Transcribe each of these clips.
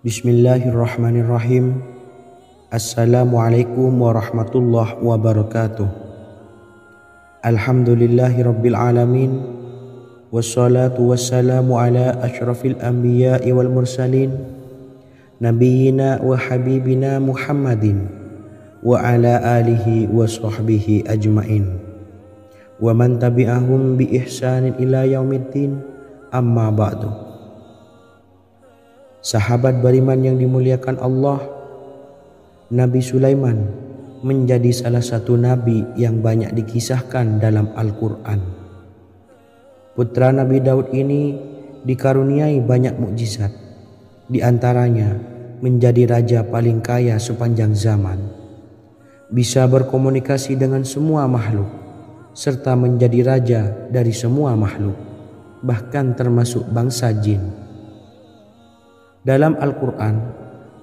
Bismillahirrahmanirrahim. Assalamualaikum warahmatullahi wabarakatuh. Alhamdulillahi rabbil alamin. Wassalatu wassalamu ala asyrafil anbiya'i wal mursalin, nabiyyina wa habibina Muhammadin wa ala alihi wa sahbihi ajmain wa man tabi'ahum bi ihsanin ila yaumiddin, amma ba'du. Sahabat beriman yang dimuliakan Allah, Nabi Sulaiman menjadi salah satu nabi yang banyak dikisahkan dalam Al-Quran. Putra Nabi Daud ini dikaruniai banyak mukjizat, di antaranya menjadi raja paling kaya sepanjang zaman, bisa berkomunikasi dengan semua makhluk, serta menjadi raja dari semua makhluk, bahkan termasuk bangsa jin. Dalam Al-Quran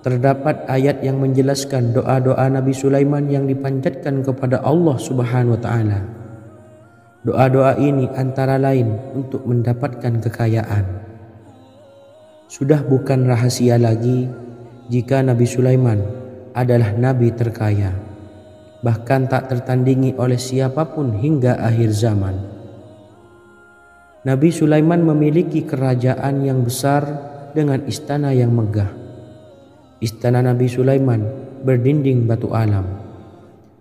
terdapat ayat yang menjelaskan doa-doa Nabi Sulaiman yang dipanjatkan kepada Allah Subhanahu wa Ta'ala. Doa-doa ini antara lain untuk mendapatkan kekayaan. Sudah bukan rahasia lagi jika Nabi Sulaiman adalah nabi terkaya, bahkan tak tertandingi oleh siapapun hingga akhir zaman. Nabi Sulaiman memiliki kerajaan yang besar dengan istana yang megah. Istana Nabi Sulaiman berdinding batu alam,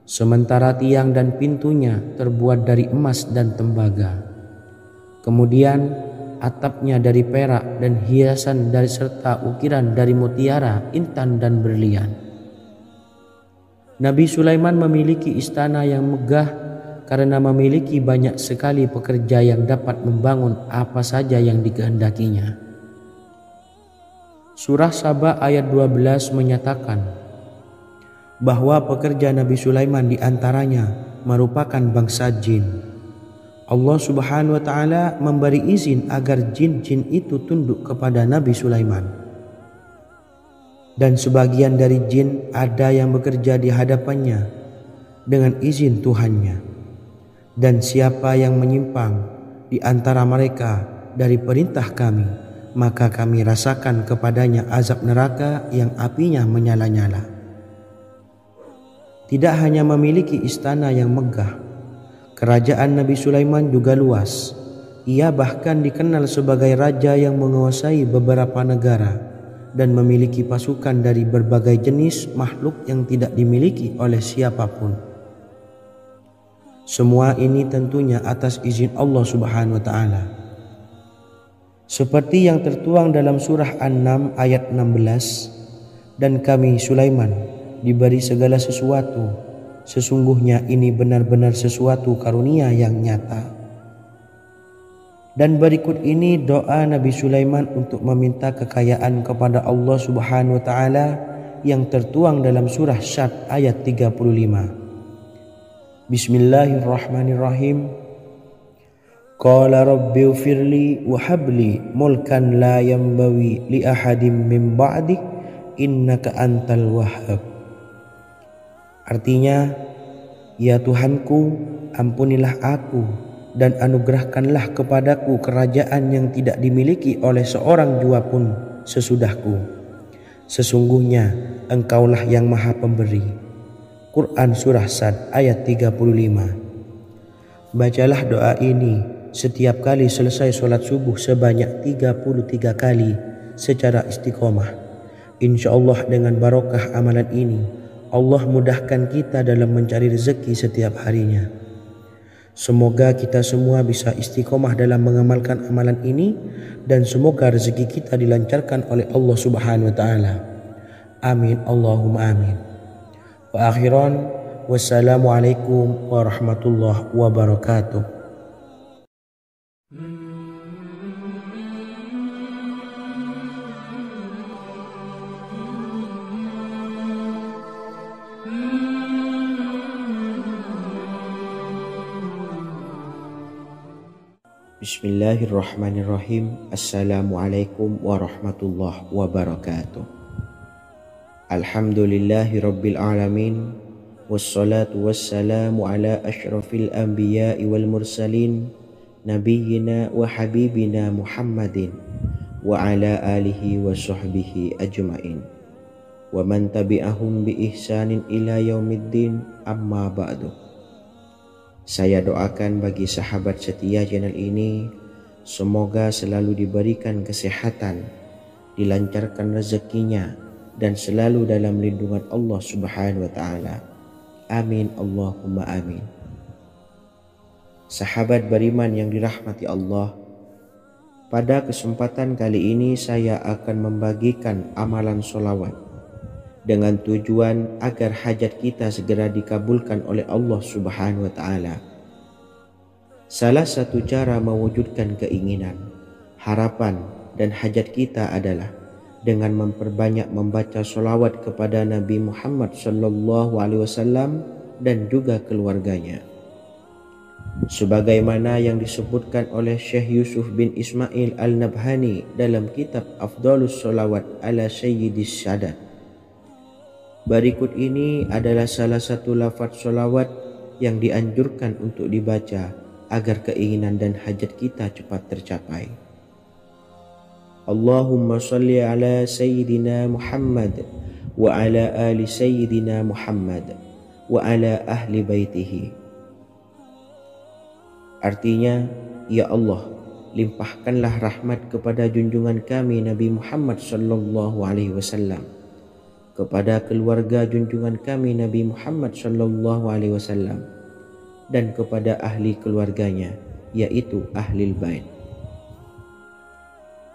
sementara tiang dan pintunya terbuat dari emas dan tembaga. Kemudian atapnya dari perak dan hiasan dari serta ukiran dari mutiara, intan dan berlian. Nabi Sulaiman memiliki istana yang megah karena memiliki banyak sekali pekerja yang dapat membangun apa saja yang dikehendakinya. Surah Saba ayat 12 menyatakan bahwa pekerja Nabi Sulaiman diantaranya merupakan bangsa jin. Allah Subhanahu wa Ta'ala memberi izin agar jin-jin itu tunduk kepada Nabi Sulaiman. Dan sebagian dari jin ada yang bekerja di hadapannya dengan izin Tuhannya. Dan siapa yang menyimpang di antara mereka dari perintah kami, maka kami rasakan kepadanya azab neraka yang apinya menyala-nyala. Tidak hanya memiliki istana yang megah, kerajaan Nabi Sulaiman juga luas. Ia bahkan dikenal sebagai raja yang menguasai beberapa negara dan memiliki pasukan dari berbagai jenis makhluk yang tidak dimiliki oleh siapapun. Semua ini tentunya atas izin Allah Subhanahu wa Ta'ala. Seperti yang tertuang dalam surah An-Naml ayat 16, dan kami Sulaiman diberi segala sesuatu, sesungguhnya ini benar-benar sesuatu karunia yang nyata. Dan berikut ini doa Nabi Sulaiman untuk meminta kekayaan kepada Allah Subhanahu wa Ta'ala yang tertuang dalam surah Syad ayat 35. Bismillahirrahmanirrahim. Qala rabbi ufirli wa habli mulkan la yanbawi li ahadim min ba'di innaka antal wahhab. Artinya, ya Tuhanku, ampunilah aku dan anugerahkanlah kepadaku kerajaan yang tidak dimiliki oleh seorang jua pun sesudahku. Sesungguhnya Engkaulah yang Maha Pemberi. Quran Surah Sad ayat 35. Bacalah doa ini setiap kali selesai sholat subuh sebanyak 33 kali secara istiqomah. Insya Allah dengan barokah amalan ini, Allah mudahkan kita dalam mencari rezeki setiap harinya. Semoga kita semua bisa istiqomah dalam mengamalkan amalan ini, dan semoga rezeki kita dilancarkan oleh Allah Subhanahu wa Ta'ala. Amin Allahumma amin. Wa akhiran, wassalamualaikum warahmatullahi wabarakatuh. Bismillahirrahmanirrahim. Assalamualaikum warahmatullahi wabarakatuh. Alhamdulillahi rabbil alamin. Wassalatu wassalamu ala ashrafil anbiya'i wal mursalin, nabiyyina wa habibina Muhammadin wa ala alihi wa sahbihi ajma'in wa man tabi'ahum bi ihsanin ila yaumiddin, amma ba'du. Saya doakan bagi sahabat setia channel ini, semoga selalu diberikan kesehatan, dilancarkan rezekinya, dan selalu dalam lindungan Allah Subhanahu wa Ta'ala. Amin Allahumma amin. Sahabat beriman yang dirahmati Allah, pada kesempatan kali ini saya akan membagikan amalan sholawat dengan tujuan agar hajat kita segera dikabulkan oleh Allah Subhanahu wa Ta'ala. Salah satu cara mewujudkan keinginan, harapan, dan hajat kita adalah dengan memperbanyak membaca sholawat kepada Nabi Muhammad SAW dan juga keluarganya. Sebagaimana yang disebutkan oleh Syekh Yusuf bin Ismail Al-Nabhani dalam kitab Afdhalus Sholawat ala Sayyidis Sadat. Berikut ini adalah salah satu lafaz sholawat yang dianjurkan untuk dibaca agar keinginan dan hajat kita cepat tercapai. Allahumma salli ala Sayyidina Muhammad wa ala ali Sayyidina Muhammad wa ala ahli baitihi. Artinya, ya Allah, limpahkanlah rahmat kepada junjungan kami Nabi Muhammad SAW, kepada keluarga junjungan kami Nabi Muhammad SAW, dan kepada ahli keluarganya, yaitu ahlil bait.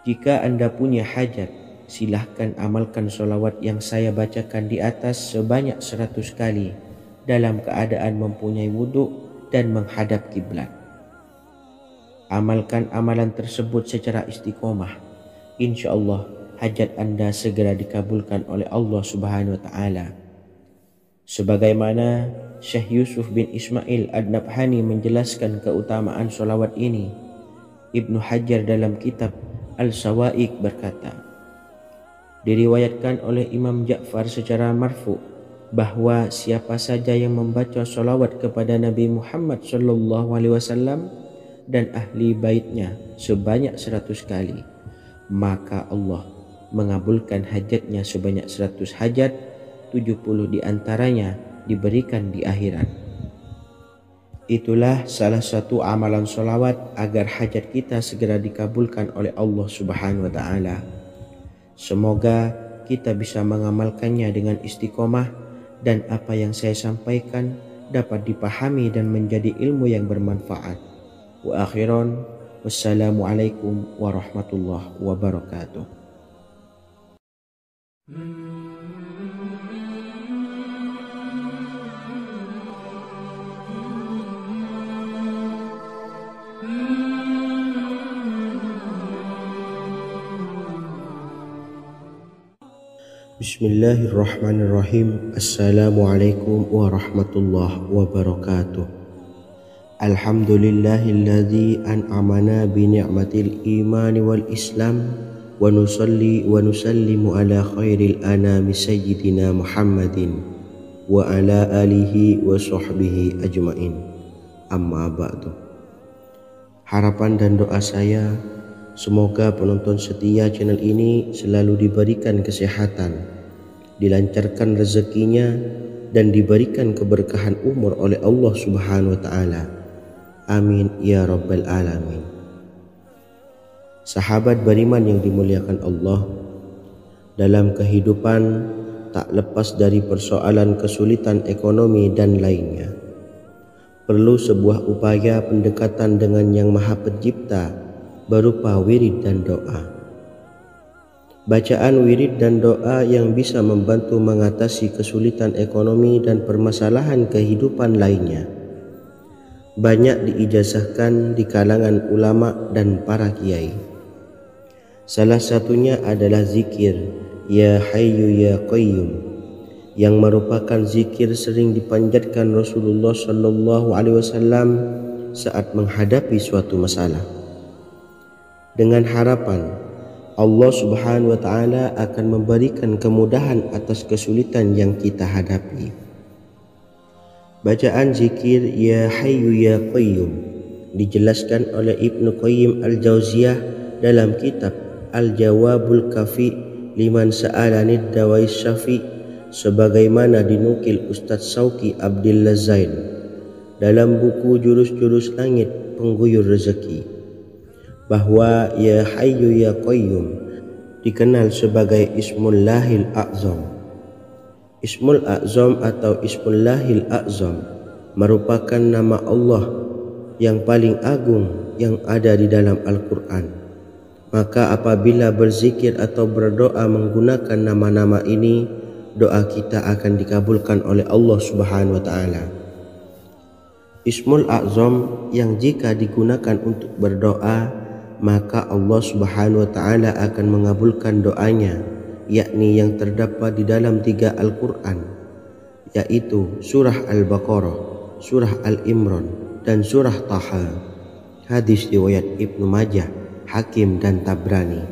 Jika Anda punya hajat, silahkan amalkan sholawat yang saya bacakan di atas sebanyak 100 kali dalam keadaan mempunyai wudhu dan menghadap kiblat. Amalkan amalan tersebut secara istiqomah. Insya Allah hajat Anda segera dikabulkan oleh Allah Subhanahu wa Ta'ala. Sebagaimana Syekh Yusuf bin Ismail Ad-Nabhani menjelaskan keutamaan sholawat ini, Ibnu Hajar dalam kitab Al-Sawa'iq berkata, diriwayatkan oleh Imam Ja'far secara marfu bahwa siapa saja yang membaca sholawat kepada Nabi Muhammad SAW dan ahli baitnya sebanyak 100 kali, maka Allah mengabulkan hajatnya sebanyak 100 hajat, 70 diantaranya diberikan di akhirat. Itulah salah satu amalan sholawat agar hajat kita segera dikabulkan oleh Allah Subhanahu wa Ta'ala. Semoga kita bisa mengamalkannya dengan istiqomah dan apa yang saya sampaikan dapat dipahami dan menjadi ilmu yang bermanfaat. Wa akhiran, wassalamualaikum warahmatullahi wabarakatuh. Bismillahirrahmanirrahim. Assalamualaikum warahmatullahi wabarakatuh. Alhamdulillahilladzi an'amana bi ni'matil imani wal islam wa nusalli wa nusallimu ala khairil anami sayyidina Muhammadin wa ala alihi wa sahbihi ajma'in, amma ba'du. Harapan dan doa saya, semoga penonton setia channel ini selalu diberikan kesehatan, dilancarkan rezekinya, dan diberikan keberkahan umur oleh Allah Subhanahu wa Ta'ala. Amin ya rabbal alamin. Sahabat beriman yang dimuliakan Allah, dalam kehidupan tak lepas dari persoalan kesulitan ekonomi dan lainnya. Perlu sebuah upaya pendekatan dengan Yang Maha Pencipta berupa wirid dan doa. Bacaan wirid dan doa yang bisa membantu mengatasi kesulitan ekonomi dan permasalahan kehidupan lainnya banyak diijazahkan di kalangan ulama dan para kiai. Salah satunya adalah zikir Ya Hayyu Ya Qayyum, yang merupakan zikir sering dipanjatkan Rasulullah SAW saat menghadapi suatu masalah. dengan harapan Allah Subhanahu wa taala akan memberikan kemudahan atas kesulitan yang kita hadapi. Bacaan zikir Ya Hayyu Ya Qayyum dijelaskan oleh Ibnu Qayyim Al-Jauziyah dalam kitab Al-Jawabul Kafi liman sa'alanid dawais syafi, sebagaimana dinukil Ustadz Sauki Abdillah Zain dalam buku Jurus-Jurus Langit Pengguyur Rezeki, bahwa Ya Hayyu Ya Qayyum dikenal sebagai Ismullahil A'zam. Ismul A'zam atau Ismullahil A'zam merupakan nama Allah yang paling agung yang ada di dalam Al-Quran. Maka apabila berzikir atau berdoa menggunakan nama-nama ini, doa kita akan dikabulkan oleh Allah Subhanahu wa taala. Ismul A'zam yang jika digunakan untuk berdoa, maka Allah Subhanahu wa taala akan mengabulkan doanya, yakni yang terdapat di dalam 3 Al-Quran, yaitu surah Al-Baqarah, surah Al-Imran, dan surah Taha. Hadis riwayat Ibnu Majah, Hakim, dan Tabrani.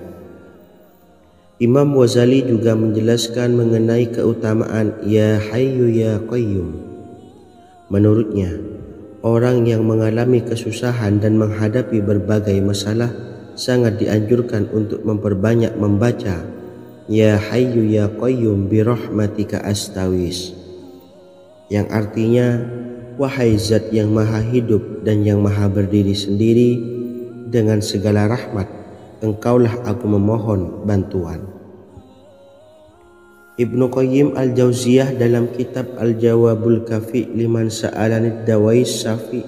Imam Ghazali juga menjelaskan mengenai keutamaan Ya Hayyu Ya Qayyum. Menurutnya, orang yang mengalami kesusahan dan menghadapi berbagai masalah sangat dianjurkan untuk memperbanyak membaca Ya Hayyu Ya Qayyum bi rahmatika astawis, yang artinya, wahai zat yang maha hidup dan yang maha berdiri sendiri, dengan segala rahmat engkaulah aku memohon bantuan. Ibnu Qayyim Al-Jauziyah dalam kitab Al-Jawabul Kafi liman sa'alanid dawais syafi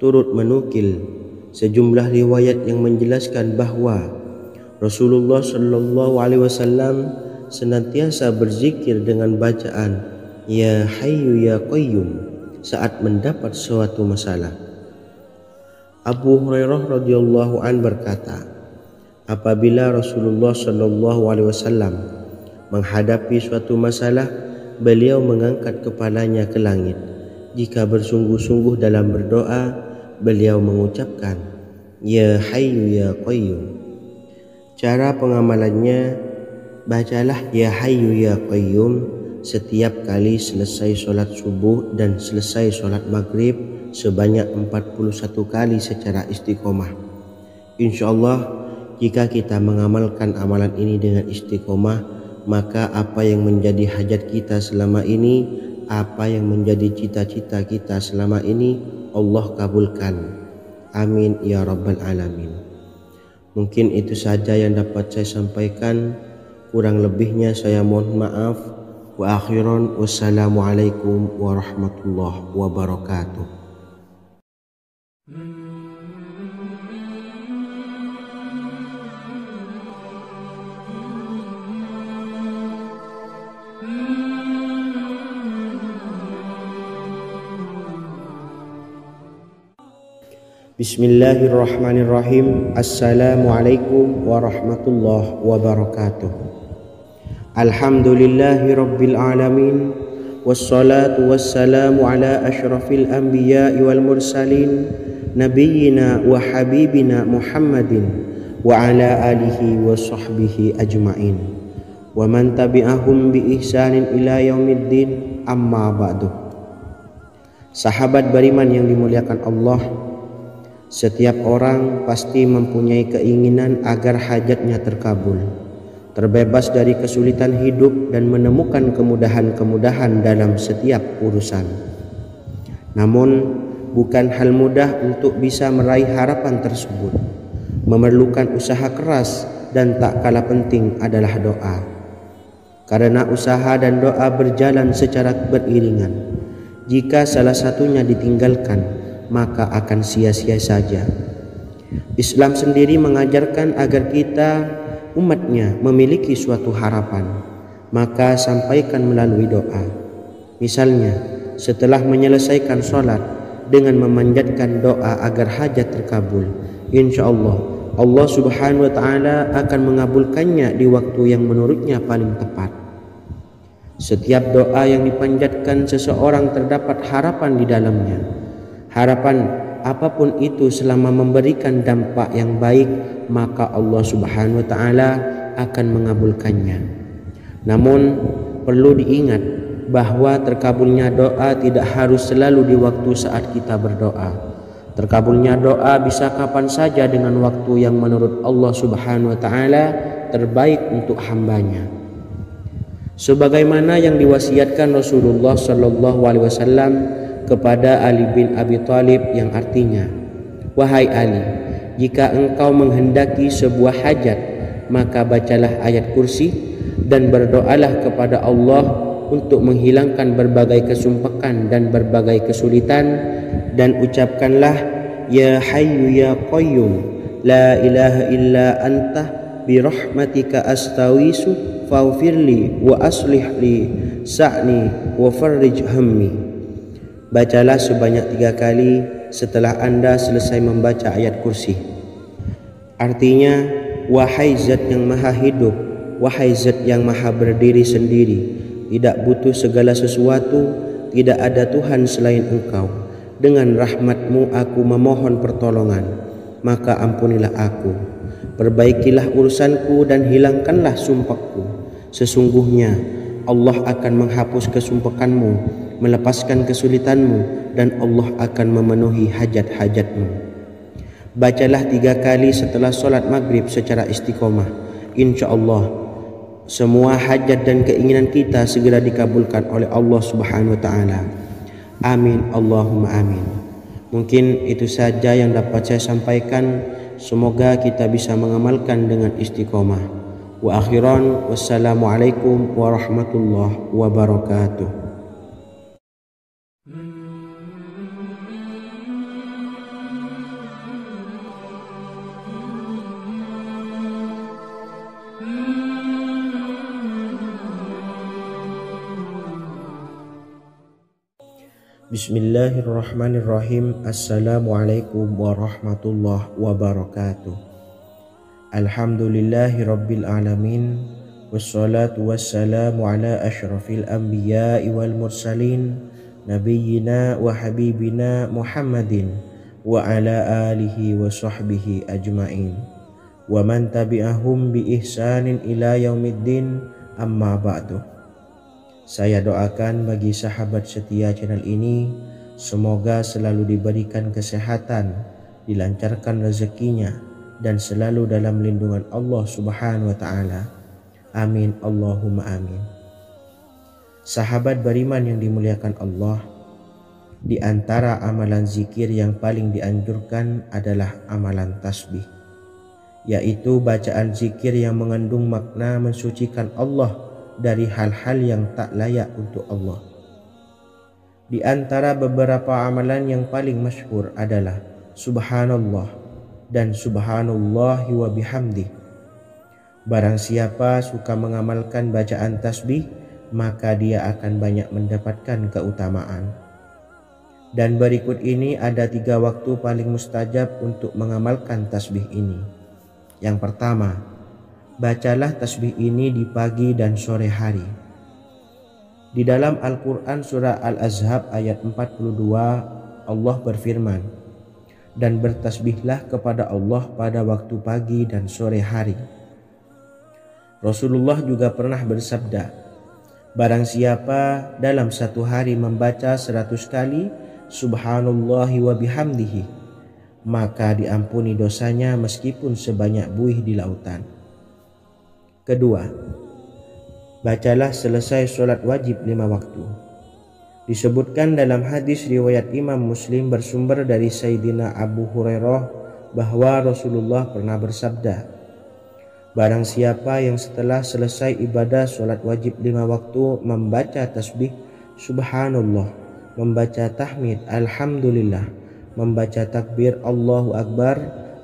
turut menukil sejumlah riwayat yang menjelaskan bahwa Rasulullah Shallallahu Alaihi Wasallam senantiasa berzikir dengan bacaan Ya Hayyu Ya Qayyum saat mendapat suatu masalah. Abu Hurairah radhiyallahu an berkata, apabila Rasulullah Shallallahu Alaihi Wasallam menghadapi suatu masalah, beliau mengangkat kepalanya ke langit. Jika bersungguh-sungguh dalam berdoa, beliau mengucapkan Ya Hayyu Ya Qayyum. Cara pengamalannya, bacalah Ya Hayyu Ya Qayyum setiap kali selesai sholat subuh dan selesai sholat maghrib sebanyak 41 kali secara istiqomah. Insyaallah, jika kita mengamalkan amalan ini dengan istiqomah, maka apa yang menjadi hajat kita selama ini, apa yang menjadi cita-cita kita selama ini, Allah kabulkan. Amin ya rabbal alamin. Mungkin itu saja yang dapat saya sampaikan. Kurang lebihnya saya mohon maaf. Wa akhiran, wassalamualaikum warahmatullahi wabarakatuh. Bismillahirrahmanirrahim. Assalamualaikum warahmatullahi wabarakatuh. Alhamdulillahi rabbil alamin, wassalatu wassalamu ala ashrafil anbiya'i wal mursalin, nabiyyina wa habibina Muhammadin wa ala alihi wa sahbihi ajma'in wa man tabi'ahum bi ihsanin ila yaumiddin, amma ba'du. Sahabat beriman yang dimuliakan Allah, setiap orang pasti mempunyai keinginan agar hajatnya terkabul, terbebas dari kesulitan hidup dan menemukan kemudahan-kemudahan dalam setiap urusan. Namun, bukan hal mudah untuk bisa meraih harapan tersebut. Memerlukan usaha keras dan tak kalah penting adalah doa. Karena usaha dan doa berjalan secara beriringan. Jika salah satunya ditinggalkan, maka akan sia-sia saja. Islam sendiri mengajarkan agar kita umatnya memiliki suatu harapan, maka sampaikan melalui doa. Misalnya, setelah menyelesaikan sholat dengan memanjatkan doa agar hajat terkabul, insyaallah Allah Subhanahu wa taala akan mengabulkannya di waktu yang menurutnya paling tepat. Setiap doa yang dipanjatkan seseorang terdapat harapan di dalamnya. Harapan apapun itu selama memberikan dampak yang baik, maka Allah Subhanahu wa taala akan mengabulkannya. Namun perlu diingat bahwa terkabulnya doa tidak harus selalu di waktu saat kita berdoa. Terkabulnya doa bisa kapan saja dengan waktu yang menurut Allah Subhanahu wa taala terbaik untuk hambanya. Sebagaimana yang diwasiatkan Rasulullah sallallahu alaihi wasallam kepada Ali bin Abi Thalib, yang artinya, "Wahai Ali, jika engkau menghendaki sebuah hajat, maka bacalah ayat kursi dan berdoalah kepada Allah untuk menghilangkan berbagai kesumpekan dan berbagai kesulitan, dan ucapkanlah, Ya Hayyu Ya Qayyum, La ilaha illa anta birahmatika astawisu faghfirli wa aslih li sa'ni wa farrij hammi." Bacalah sebanyak 3 kali setelah Anda selesai membaca ayat kursi. Artinya, wahai zat yang maha hidup, wahai zat yang maha berdiri sendiri, tidak butuh segala sesuatu, tidak ada Tuhan selain Engkau. Dengan rahmat-Mu aku memohon pertolongan, maka ampunilah aku. Perbaikilah urusanku dan hilangkanlah sumpahku. Sesungguhnya Allah akan menghapus kesumpekanmu, melepaskan kesulitanmu, dan Allah akan memenuhi hajat-hajatmu. Bacalah 3 kali setelah solat maghrib secara istiqomah. Insya Allah semua hajat dan keinginan kita segera dikabulkan oleh Allah Subhanahu wa taala. Amin Allahumma amin. Mungkin itu saja yang dapat saya sampaikan. Semoga kita bisa mengamalkan dengan istiqomah. Wa akhiran, wassalamualaikum warahmatullahi wabarakatuh. Bismillahirrahmanirrahim. Assalamualaikum warahmatullahi wabarakatuh. Alhamdulillahi rabbil alamin, wassalatu wassalamu ala ashrafil anbiya'i wal mursalin, nabiyyina wa habibina Muhammadin wa ala alihi wa sahbihi ajma'in, wa man tabi'ahum bi ihsanin ila yaumiddin, amma ba'du. Saya doakan bagi sahabat setia channel ini, semoga selalu diberikan kesehatan, dilancarkan rezekinya, dan selalu dalam lindungan Allah Subhanahu wa ta'ala. Amin Allahumma amin. Sahabat beriman yang dimuliakan Allah, di antara amalan zikir yang paling dianjurkan adalah amalan tasbih, yaitu bacaan zikir yang mengandung makna mensucikan Allah dari hal-hal yang tak layak untuk Allah. Di antara beberapa amalan yang paling masyhur adalah Subhanallah dan Subhanallahi wa bihamdih. Barang siapa suka mengamalkan bacaan tasbih, maka dia akan banyak mendapatkan keutamaan. Dan berikut ini ada 3 waktu paling mustajab untuk mengamalkan tasbih ini. Yang pertama, bacalah tasbih ini di pagi dan sore hari. Di dalam Al-Quran surah Al-Ahzab ayat 42, Allah berfirman, "Dan bertasbihlah kepada Allah pada waktu pagi dan sore hari." Rasulullah juga pernah bersabda, "Barang siapa dalam satu hari membaca 100 kali Subhanallahi wa bihamdihi, maka diampuni dosanya meskipun sebanyak buih di lautan." Kedua, bacalah selesai sholat wajib 5 waktu. Disebutkan dalam hadis riwayat Imam Muslim bersumber dari Sayyidina Abu Hurairah bahwa Rasulullah pernah bersabda, "Barang siapa yang setelah selesai ibadah sholat wajib 5 waktu membaca tasbih Subhanallah, membaca tahmid Alhamdulillah, membaca takbir Allahu Akbar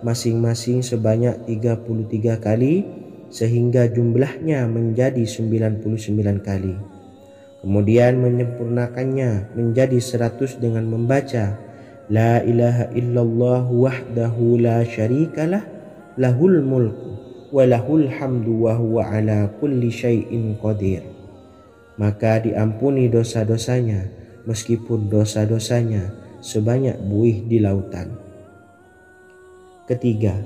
masing-masing sebanyak 33 kali, sehingga jumlahnya menjadi 99 kali. Kemudian menyempurnakannya menjadi 100 dengan membaca La ilaha illallah wahdahu la syarikalah, lahul mulku wa lahul hamdu wa huwa ala kulli syai'in qadir. Maka diampuni dosa-dosanya meskipun dosa-dosanya sebanyak buih di lautan. Ketiga,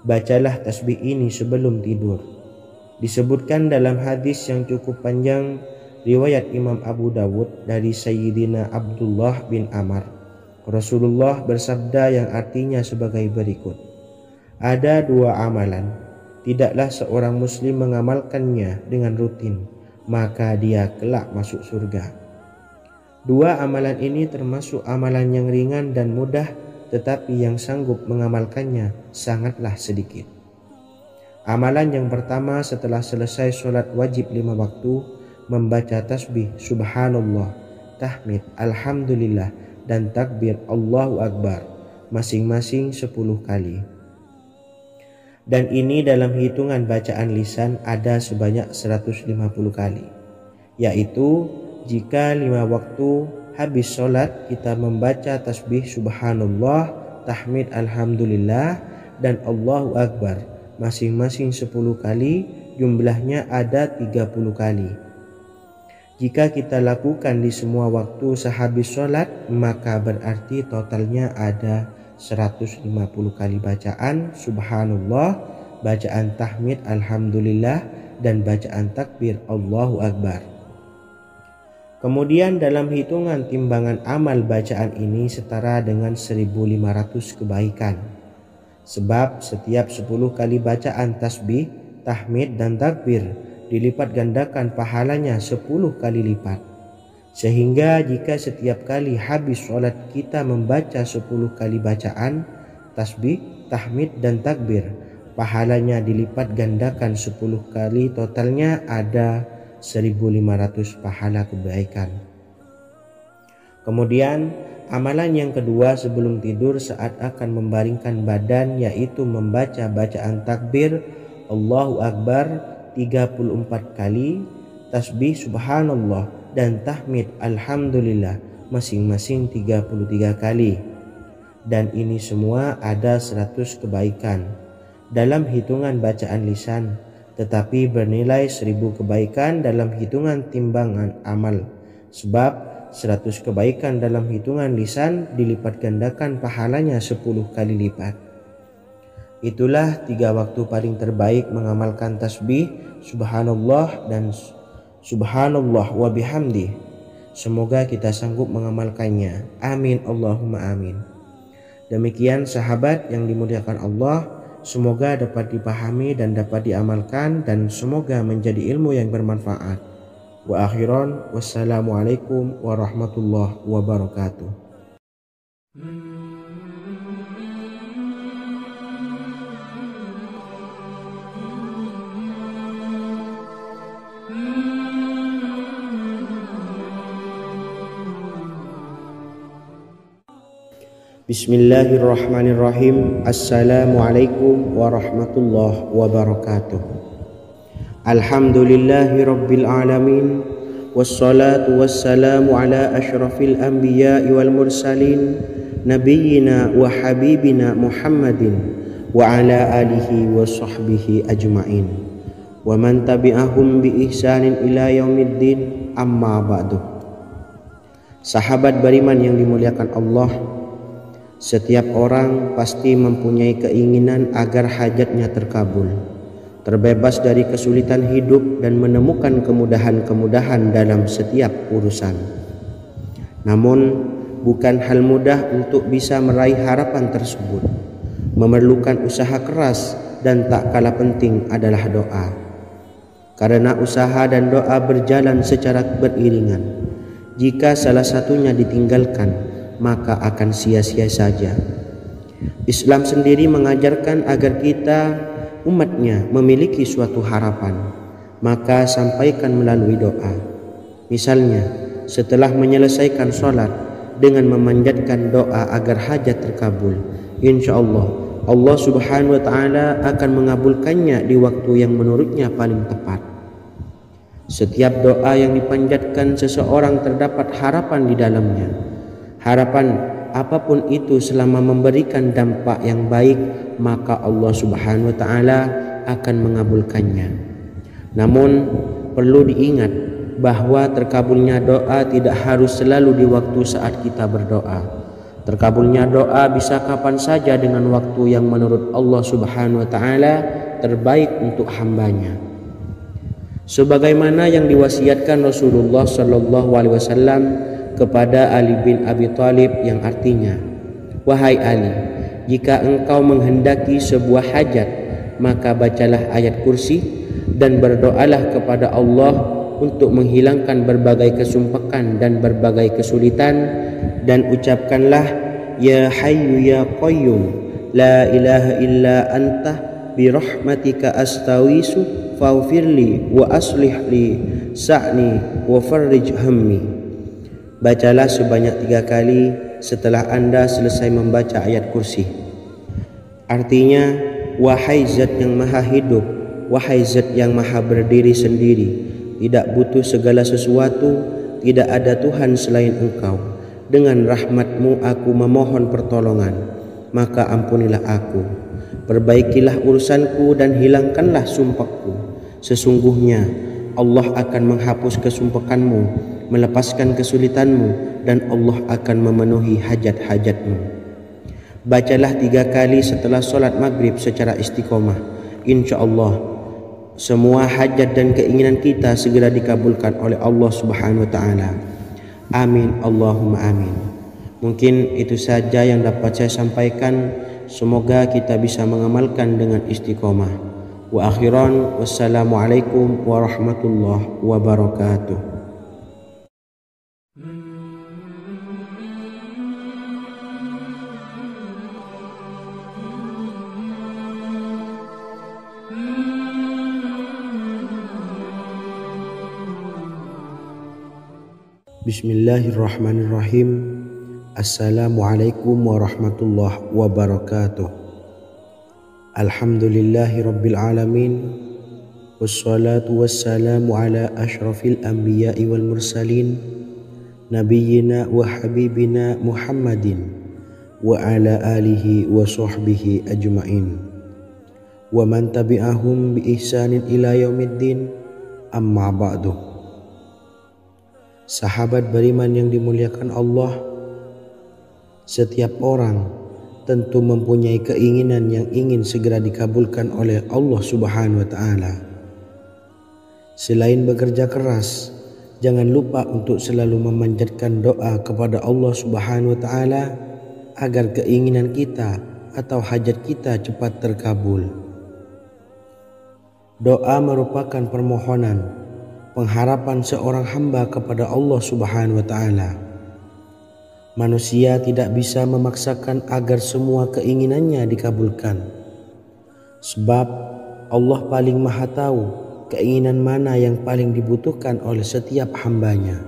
bacalah tasbih ini sebelum tidur. Disebutkan dalam hadis yang cukup panjang riwayat Imam Abu Dawud dari Sayyidina Abdullah bin Amr, Rasulullah bersabda yang artinya sebagai berikut: ada dua amalan, tidaklah seorang muslim mengamalkannya dengan rutin, maka dia kelak masuk surga. Dua amalan ini termasuk amalan yang ringan dan mudah, tetapi yang sanggup mengamalkannya sangatlah sedikit. Amalan yang pertama setelah selesai sholat wajib 5 waktu, membaca tasbih subhanallah, tahmid, alhamdulillah, dan takbir Allahu Akbar masing-masing 10 kali. Dan ini dalam hitungan bacaan lisan ada sebanyak 150 kali, yaitu jika 5 waktu habis sholat kita membaca tasbih subhanallah, tahmid, alhamdulillah, dan Allahu Akbar masing-masing 10 kali, jumlahnya ada 30 kali. Jika kita lakukan di semua waktu sehabis sholat, maka berarti totalnya ada 150 kali bacaan subhanallah, bacaan tahmid alhamdulillah, dan bacaan takbir Allahu Akbar. Kemudian dalam hitungan timbangan amal bacaan ini setara dengan 1500 kebaikan. Sebab setiap 10 kali bacaan tasbih, tahmid, dan takbir dilipat gandakan pahalanya 10 kali lipat. Sehingga jika setiap kali habis sholat kita membaca 10 kali bacaan tasbih, tahmid, dan takbir, pahalanya dilipat gandakan 10 kali, totalnya ada 1500 pahala kebaikan. Kemudian amalan yang kedua sebelum tidur saat akan membaringkan badan, yaitu membaca bacaan takbir Allahu Akbar 34 kali, tasbih subhanallah, dan tahmid alhamdulillah masing-masing 33 kali. Dan ini semua ada 100 kebaikan dalam hitungan bacaan lisan, tetapi bernilai 1000 kebaikan dalam hitungan timbangan amal. Sebab 100 kebaikan dalam hitungan lisan dilipat gandakan pahalanya 10 kali lipat. Itulah 3 waktu paling terbaik mengamalkan tasbih subhanallah dan subhanallah wa bihamdih. Semoga kita sanggup mengamalkannya. Amin Allahumma amin. Demikian sahabat yang dimuliakan Allah, semoga dapat dipahami dan dapat diamalkan, dan semoga menjadi ilmu yang bermanfaat. Wa akhiran, wassalamualaikum warahmatullahi wabarakatuh. Bismillahirrahmanirrahim. Assalamualaikum warahmatullahi wabarakatuh. Alhamdulillahi rabbil alamin, wassalatu wassalamu ala ashrafil anbiya'i wal mursalin, nabiyyina wa habibina Muhammadin wa ala alihi wa sahbihi ajma'in, wa man tabi'ahum bi ihsanin ila yaumiddin, amma ba'du. Sahabat beriman yang dimuliakan Allah, setiap orang pasti mempunyai keinginan agar hajatnya terkabul, terbebas dari kesulitan hidup, dan menemukan kemudahan-kemudahan dalam setiap urusan. Namun bukan hal mudah untuk bisa meraih harapan tersebut. Memerlukan usaha keras, dan tak kalah penting adalah doa. Karena usaha dan doa berjalan secara beriringan. Jika salah satunya ditinggalkan, maka akan sia-sia saja. Islam sendiri mengajarkan agar kita umatnya memiliki suatu harapan, maka sampaikan melalui doa. Misalnya setelah menyelesaikan sholat dengan memanjatkan doa agar hajat terkabul, insya Allah subhanahu wa ta'ala akan mengabulkannya di waktu yang menurutnya paling tepat. Setiap doa yang dipanjatkan seseorang terdapat harapan di dalamnya. Harapan apapun itu selama memberikan dampak yang baik, maka Allah subhanahu wa ta'ala akan mengabulkannya. Namun perlu diingat bahwa terkabulnya doa tidak harus selalu di waktu saat kita berdoa. Terkabulnya doa bisa kapan saja dengan waktu yang menurut Allah Subhanahu wa taala terbaik untuk hambanya. Sebagaimana yang diwasiatkan Rasulullah sallallahu alaihi wasallam kepada Ali bin Abi Thalib, yang artinya, "Wahai Ali, jika engkau menghendaki sebuah hajat, maka bacalah ayat kursi dan berdoalah kepada Allah untuk menghilangkan berbagai kesumpakan dan berbagai kesulitan, dan ucapkanlah, Ya Hayyu Ya Qayyum, La ilaha illa anta birahmatika astawisu faghfirli wa aslih li sa'ni wa farrij hammi." Bacalah sebanyak 3 kali setelah Anda selesai membaca ayat kursi. Artinya, wahai zat yang maha hidup, wahai zat yang maha berdiri sendiri, tidak butuh segala sesuatu, tidak ada Tuhan selain Engkau. Dengan rahmat-Mu aku memohon pertolongan, maka ampunilah aku. Perbaikilah urusanku dan hilangkanlah sumpahku. Sesungguhnya Allah akan menghapus kesumpahanmu, melepaskan kesulitanmu, dan Allah akan memenuhi hajat-hajatmu. Bacalah 3 kali setelah solat maghrib secara istiqomah. Insya Allah semua hajat dan keinginan kita segera dikabulkan oleh Allah Subhanahu wa taala. Amin Allahumma amin. Mungkin itu saja yang dapat saya sampaikan. Semoga kita bisa mengamalkan dengan istiqomah. Wa akhiran, wassalamualaikum warahmatullahi wabarakatuh. Bismillahirrahmanirrahim. Assalamualaikum warahmatullahi wabarakatuh. Alhamdulillahi rabbil alamin. Wassalatu wassalamu ala ashrafil anbiya'i wal mursalin, nabiyyina wa habibina Muhammadin wa ala alihi wa sahbihi ajma'in, wa man tabi'ahum bi ihsanin ila yaumiddin, amma ba'du. Sahabat beriman yang dimuliakan Allah, setiap orang tentu mempunyai keinginan yang ingin segera dikabulkan oleh Allah Subhanahu wa taala. Selain bekerja keras, jangan lupa untuk selalu memanjatkan doa kepada Allah Subhanahu wa taala agar keinginan kita atau hajat kita cepat terkabul. Doa merupakan permohonan, pengharapan seorang hamba kepada Allah Subhanahu wa taala. Manusia tidak bisa memaksakan agar semua keinginannya dikabulkan, sebab Allah paling maha tahu keinginan mana yang paling dibutuhkan oleh setiap hambanya.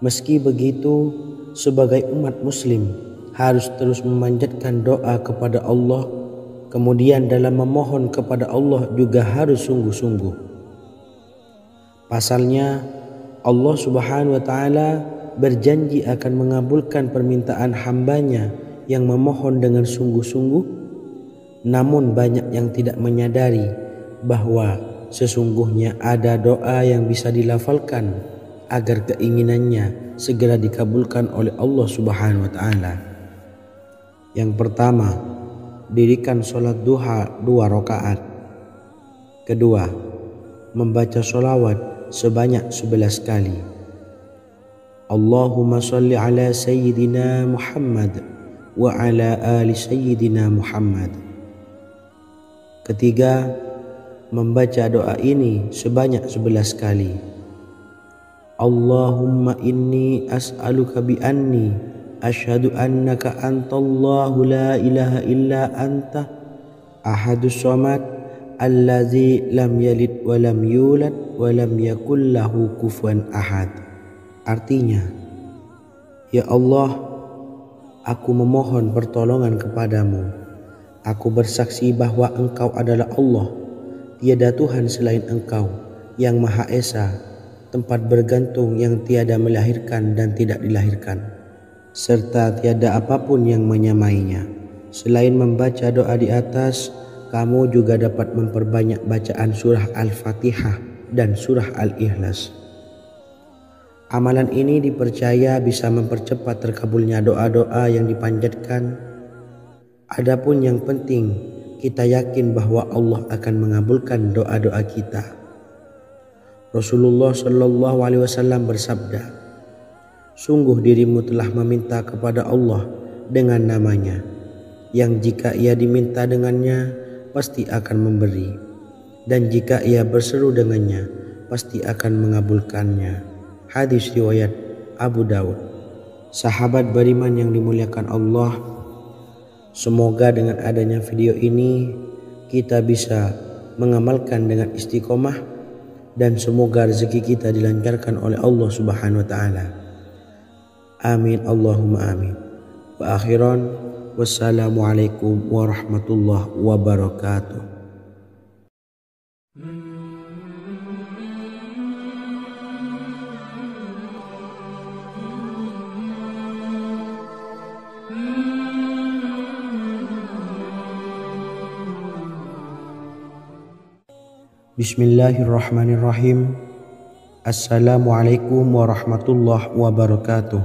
Meski begitu, sebagai umat muslim harus terus memanjatkan doa kepada Allah, kemudian dalam memohon kepada Allah juga harus sungguh-sungguh. Pasalnya, Allah Subhanahu wa taala berjanji akan mengabulkan permintaan hambanya yang memohon dengan sungguh-sungguh. Namun banyak yang tidak menyadari bahwa sesungguhnya ada doa yang bisa dilafalkan agar keinginannya segera dikabulkan oleh Allah Subhanahu wa taala. Yang pertama, dirikan sholat duha 2 rakaat. Kedua, membaca sholawat sebanyak 11 kali. Allahumma salli ala Sayyidina Muhammad wa ala ali Sayyidina Muhammad. Ketiga, membaca doa ini sebanyak 11 kali. Allahumma inni as'aluka bi anni asyhadu annaka antallahu la ilaha illa anta ahadus samad allazi lam yalid wa lam yulad wa lam yakul lahu kufuwan ahad. Artinya, ya Allah, aku memohon pertolongan kepadamu. Aku bersaksi bahwa Engkau adalah Allah, tiada Tuhan selain Engkau, yang Maha Esa, tempat bergantung yang tiada melahirkan dan tidak dilahirkan, serta tiada apapun yang menyamainya. Selain membaca doa di atas, kamu juga dapat memperbanyak bacaan surah Al-Fatihah dan surah Al-Ikhlas. Amalan ini dipercaya bisa mempercepat terkabulnya doa-doa yang dipanjatkan. Adapun yang penting, kita yakin bahwa Allah akan mengabulkan doa-doa kita. Rasulullah Shallallahu Alaihi Wasallam bersabda, sungguh dirimu telah meminta kepada Allah dengan namanya, yang jika ia diminta dengannya, pasti akan memberi, dan jika ia berseru dengannya, pasti akan mengabulkannya. Hadis riwayat Abu Daud. Sahabat beriman yang dimuliakan Allah, semoga dengan adanya video ini kita bisa mengamalkan dengan istiqomah, dan semoga rezeki kita dilancarkan oleh Allah Subhanahu wa taala. Amin Allahumma amin. Wa akhiran, wassalamualaikum warahmatullahi wabarakatuh. Bismillahirrahmanirrahim. Assalamualaikum warahmatullahi wabarakatuh.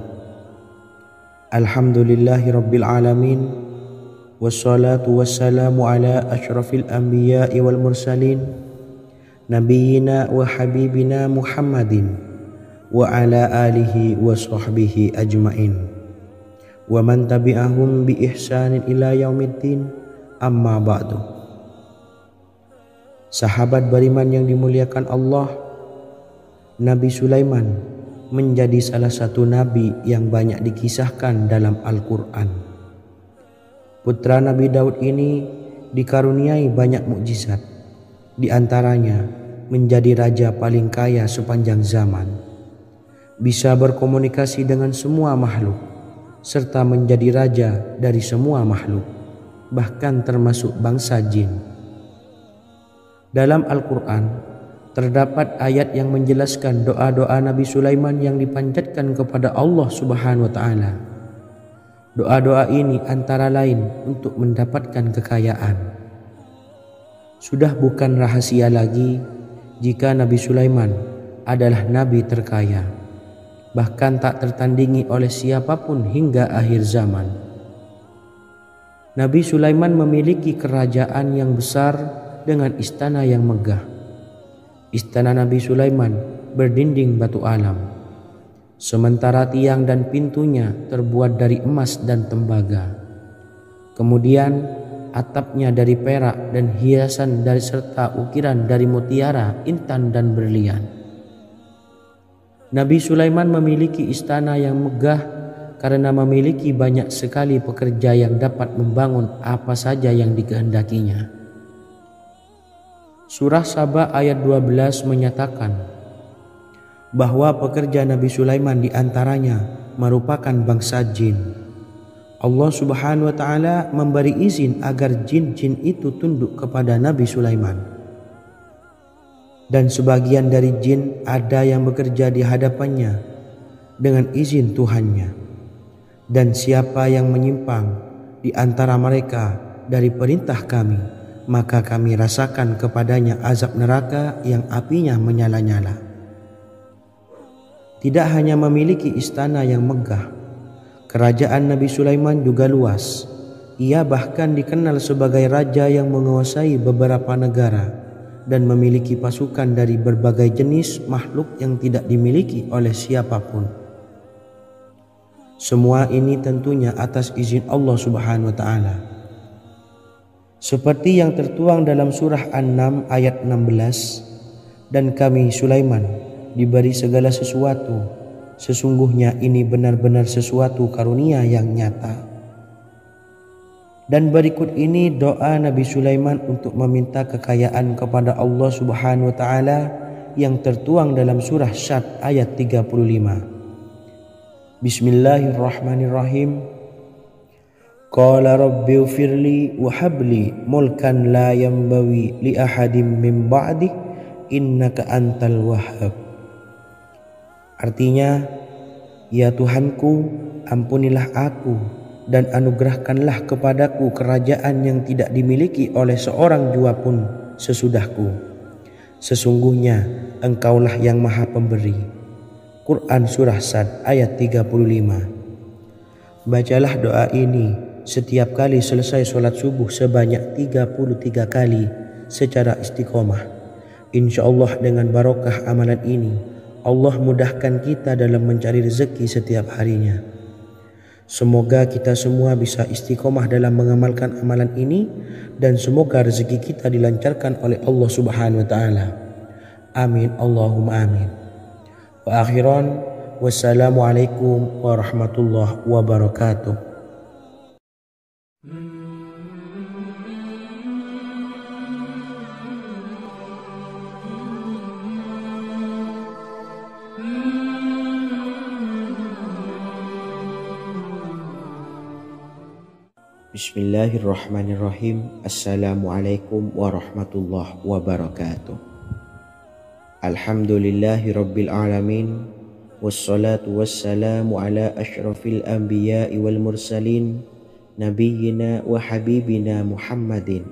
Alhamdulillahirabbil alamin. Wassalatu wassalamu ala asyrafil anbiya'i wal mursalin, nabiyyina wa habibina Muhammadin wa ala alihi wa sahbihi ajmain, wa man tabi'ahum bi ihsanin ila yaumiddin, amma ba'du. Sahabat beriman yang dimuliakan Allah, Nabi Sulaiman menjadi salah satu nabi yang banyak dikisahkan dalam Al-Quran. Putra Nabi Daud ini dikaruniai banyak mukjizat, di antaranya menjadi raja paling kaya sepanjang zaman, bisa berkomunikasi dengan semua makhluk, serta menjadi raja dari semua makhluk, bahkan termasuk bangsa jin. Dalam Al-Quran terdapat ayat yang menjelaskan doa-doa Nabi Sulaiman yang dipanjatkan kepada Allah Subhanahu wa taala. Doa-doa ini antara lain untuk mendapatkan kekayaan. Sudah bukan rahasia lagi jika Nabi Sulaiman adalah nabi terkaya, bahkan tak tertandingi oleh siapapun hingga akhir zaman. Nabi Sulaiman memiliki kerajaan yang besar dengan istana yang megah. Istana Nabi Sulaiman berdinding batu alam, sementara tiang dan pintunya terbuat dari emas dan tembaga. Kemudian atapnya dari perak dan hiasan dari serta ukiran dari mutiara, intan dan berlian. Nabi Sulaiman memiliki istana yang megah karena memiliki banyak sekali pekerja yang dapat membangun apa saja yang dikehendakinya. Surah Saba ayat 12 menyatakan bahwa pekerja Nabi Sulaiman diantaranya merupakan bangsa jin. Allah Subhanahu wa taala memberi izin agar jin-jin itu tunduk kepada Nabi Sulaiman. Dan sebagian dari jin ada yang bekerja di hadapannya dengan izin Tuhannya. Dan siapa yang menyimpang di antara mereka dari perintah kami, maka kami rasakan kepadanya azab neraka yang apinya menyala-nyala. Tidak hanya memiliki istana yang megah, kerajaan Nabi Sulaiman juga luas. Ia bahkan dikenal sebagai raja yang menguasai beberapa negara dan memiliki pasukan dari berbagai jenis makhluk yang tidak dimiliki oleh siapapun. Semua ini tentunya atas izin Allah Subhanahu wa taala. Seperti yang tertuang dalam surah An-Naml ayat 16, dan kami Sulaiman diberi segala sesuatu, sesungguhnya ini benar-benar sesuatu karunia yang nyata. Dan berikut ini doa Nabi Sulaiman untuk meminta kekayaan kepada Allah Subhanahu wa taala yang tertuang dalam surah Syad ayat 35. Bismillahirrahmanirrahim. Qala rabbi ufirli wa habli mulkan la yanbawi li ahadim min ba'di innaka antal wahhab. Artinya, ya Tuhanku, ampunilah aku dan anugerahkanlah kepadaku kerajaan yang tidak dimiliki oleh seorang jua pun sesudahku. Sesungguhnya Engkaulah yang Maha Pemberi, Quran Surah Sad ayat 35. Bacalah doa ini setiap kali selesai sholat subuh sebanyak 33 kali secara istiqomah. Insya Allah dengan barokah amalan ini, Allah mudahkan kita dalam mencari rezeki setiap harinya. Semoga kita semua bisa istiqomah dalam mengamalkan amalan ini, dan semoga rezeki kita dilancarkan oleh Allah Subhanahu wa Ta'ala. Amin Allahumma amin. Wa akhiran, wassalamualaikum warahmatullahi wabarakatuh. Bismillahirrahmanirrahim. Assalamualaikum warahmatullahi wabarakatuh. Alhamdulillahi rabbil alamin. Wassalatu wassalamu ala ashrafil anbiya'i wal mursalin, nabiyyina wa habibina Muhammadin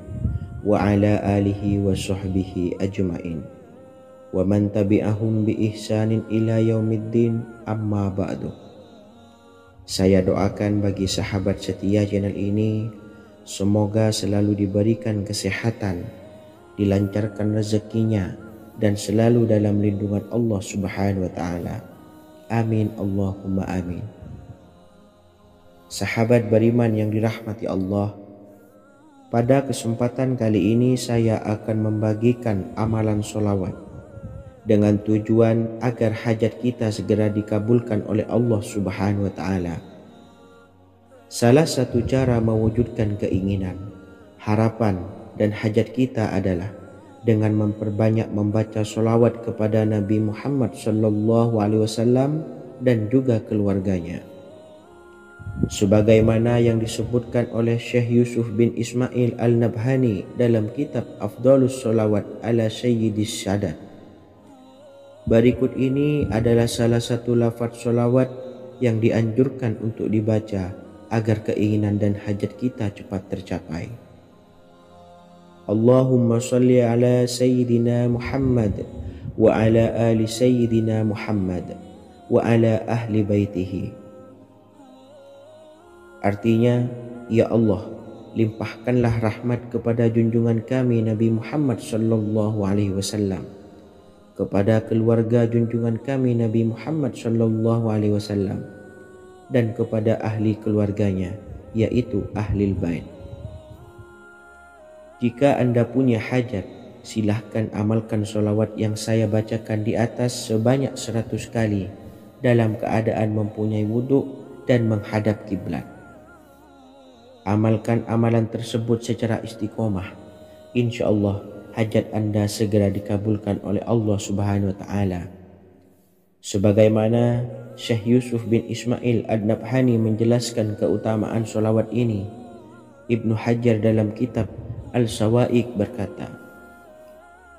wa ala alihi wa sahbihi ajma'in wa man tabi'ahum bi ihsanin ila yaumiddin, amma ba'du. Saya doakan bagi sahabat setia channel ini, semoga selalu diberikan kesehatan, dilancarkan rezekinya, dan selalu dalam lindungan Allah Subhanahu wa Ta'ala. Amin Allahumma amin. Sahabat beriman yang dirahmati Allah, pada kesempatan kali ini saya akan membagikan amalan sholawat dengan tujuan agar hajat kita segera dikabulkan oleh Allah Subhanahu wa Ta'ala. Salah satu cara mewujudkan keinginan, harapan, dan hajat kita adalah dengan memperbanyak membaca sholawat kepada Nabi Muhammad SAW dan juga keluarganya. Sebagaimana yang disebutkan oleh Syekh Yusuf bin Ismail Al-Nabhani dalam kitab Afdhalus Sholawat ala Sayyidis Sadat. Berikut ini adalah salah satu lafaz sholawat yang dianjurkan untuk dibaca agar keinginan dan hajat kita cepat tercapai. Allahumma salli ala Sayyidina Muhammad wa ala ali Sayyidina Muhammad wa ala ahli baitihi. Artinya, ya Allah, limpahkanlah rahmat kepada junjungan kami Nabi Muhammad sallallahu alaihi wasallam, kepada keluarga junjungan kami Nabi Muhammad sallallahu alaihi wasallam, dan kepada ahli keluarganya, yaitu ahlil bait. Jika Anda punya hajat, silahkan amalkan sholawat yang saya bacakan di atas sebanyak 100 kali dalam keadaan mempunyai wudhu dan menghadap kiblat. Amalkan amalan tersebut secara istiqomah. Insya Allah hajat Anda segera dikabulkan oleh Allah Subhanahu wa Ta'ala. Sebagaimana Syekh Yusuf bin Ismail Ad-Nabhani menjelaskan keutamaan sholawat ini, Ibnu Hajar dalam kitab Al-Sawa'iq berkata,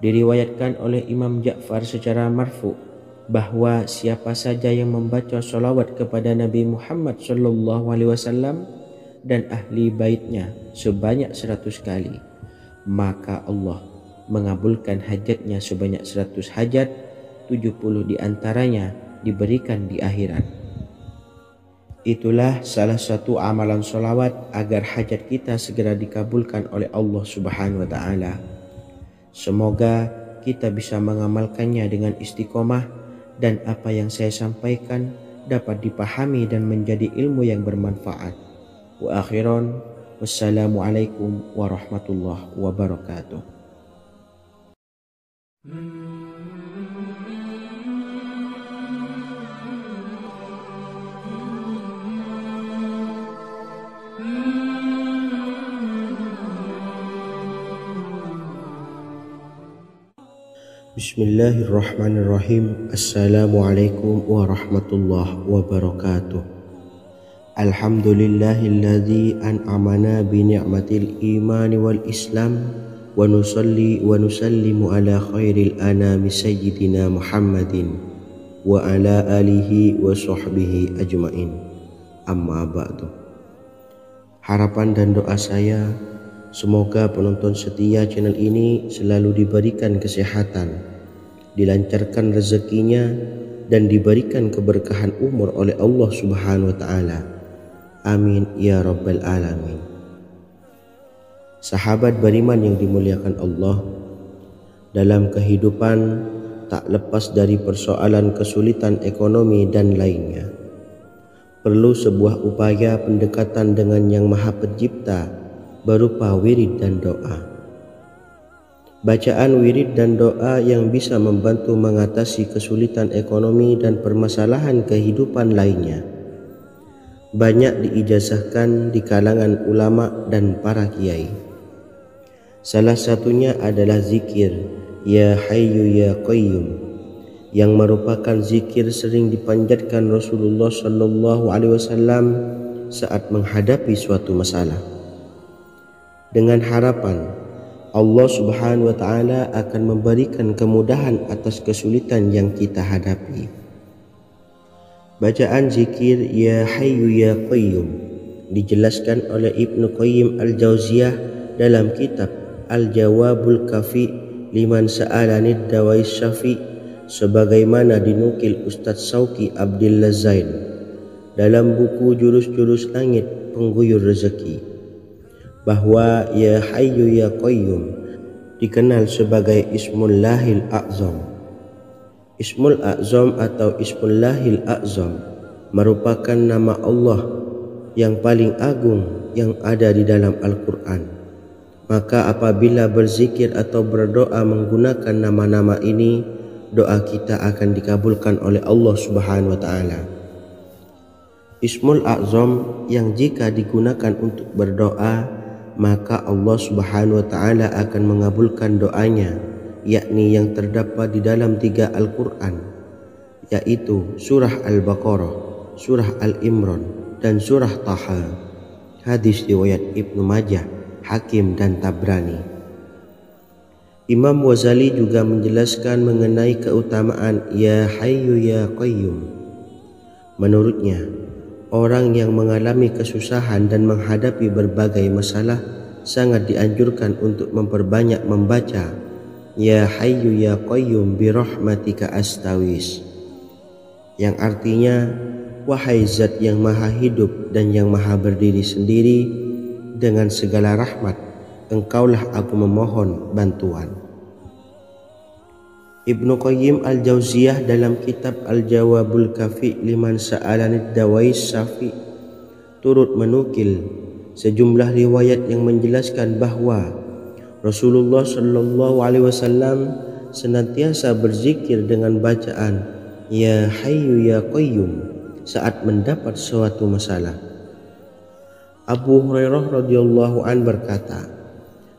diriwayatkan oleh Imam Ja'far secara marfu bahwa siapa saja yang membaca sholawat kepada Nabi Muhammad SAW dan ahli baitnya sebanyak 100 kali, maka Allah mengabulkan hajatnya sebanyak 100 hajat, 70 diantaranya diberikan di akhirat. Itulah salah satu amalan sholawat agar hajat kita segera dikabulkan oleh Allah Subhanahu wa Ta'ala. Semoga kita bisa mengamalkannya dengan istiqomah, dan apa yang saya sampaikan dapat dipahami dan menjadi ilmu yang bermanfaat. Wa akhiran, wassalamualaikum warahmatullahi wabarakatuh. Bismillahirrahmanirrahim. Assalamualaikum warahmatullahi wabarakatuh. Alhamdulillahilladzi an'amana bi ni'matil imani wal islam, wa nusalli wa nusallimu ala khairil anami sayyidina Muhammadin wa ala alihi wa sahbihi ajmain, amma ba'du. Harapan dan doa saya, semoga penonton setia channel ini selalu diberikan kesehatan, dilancarkan rezekinya, dan diberikan keberkahan umur oleh Allah Subhanahu wa taala. Amin ya rabbal alamin. Sahabat beriman yang dimuliakan Allah, dalam kehidupan tak lepas dari persoalan kesulitan ekonomi dan lainnya. Perlu sebuah upaya pendekatan dengan Yang Maha Pencipta berupa wirid dan doa. Bacaan wirid dan doa yang bisa membantu mengatasi kesulitan ekonomi dan permasalahan kehidupan lainnya banyak diijazahkan di kalangan ulama dan para kiai. Salah satunya adalah zikir Ya Hayyu Ya Qayyum, yang merupakan zikir sering dipanjatkan Rasulullah SAW saat menghadapi suatu masalah, dengan harapan Allah Subhanahu wa taala akan memberikan kemudahan atas kesulitan yang kita hadapi. Bacaan zikir Ya Hayyu Ya Qayyum dijelaskan oleh Ibnu Qayyim Al-Jauziyah dalam kitab Al-Jawabul Kafi liman sa'alanid dawais syafi, sebagaimana dinukil Ustadz Sauki Abdillah Zain dalam buku Jurus-Jurus Langit Pengguyur Rezeki, bahwa Ya Hayyu Ya Qayyum dikenal sebagai Ismullahil A'zam. Ismul A'zam atau Ismullahil A'zam merupakan nama Allah yang paling agung yang ada di dalam Al-Quran. Maka apabila berzikir atau berdoa menggunakan nama-nama ini, doa kita akan dikabulkan oleh Allah Subhanahu wa taala. Ismul A'zam yang jika digunakan untuk berdoa, maka Allah Subhanahu wa taala akan mengabulkan doanya, yakni yang terdapat di dalam 3 Al-Quran, yaitu surah Al-Baqarah, surah Al-Imran, dan surah Taha. Hadis riwayat Ibnu Majah, Hakim, dan Tabrani. Imam Ghazali juga menjelaskan mengenai keutamaan Ya Hayyu Ya Qayyum. Menurutnya, orang yang mengalami kesusahan dan menghadapi berbagai masalah sangat dianjurkan untuk memperbanyak membaca Ya Hayyu Ya Qayyum birahmatika astawis, yang artinya wahai zat yang maha hidup dan yang maha berdiri sendiri, dengan segala rahmat engkaulah aku memohon bantuan. Ibnu Qayyim Al-Jauziyah dalam kitab Al-Jawabul Kafi liman sa'alanid dawais syafi turut menukil sejumlah riwayat yang menjelaskan bahwa Rasulullah SAW senantiasa berzikir dengan bacaan Ya Hayyu Ya Qayyum saat mendapat suatu masalah. Abu Hurairah radhiyallahu an berkata,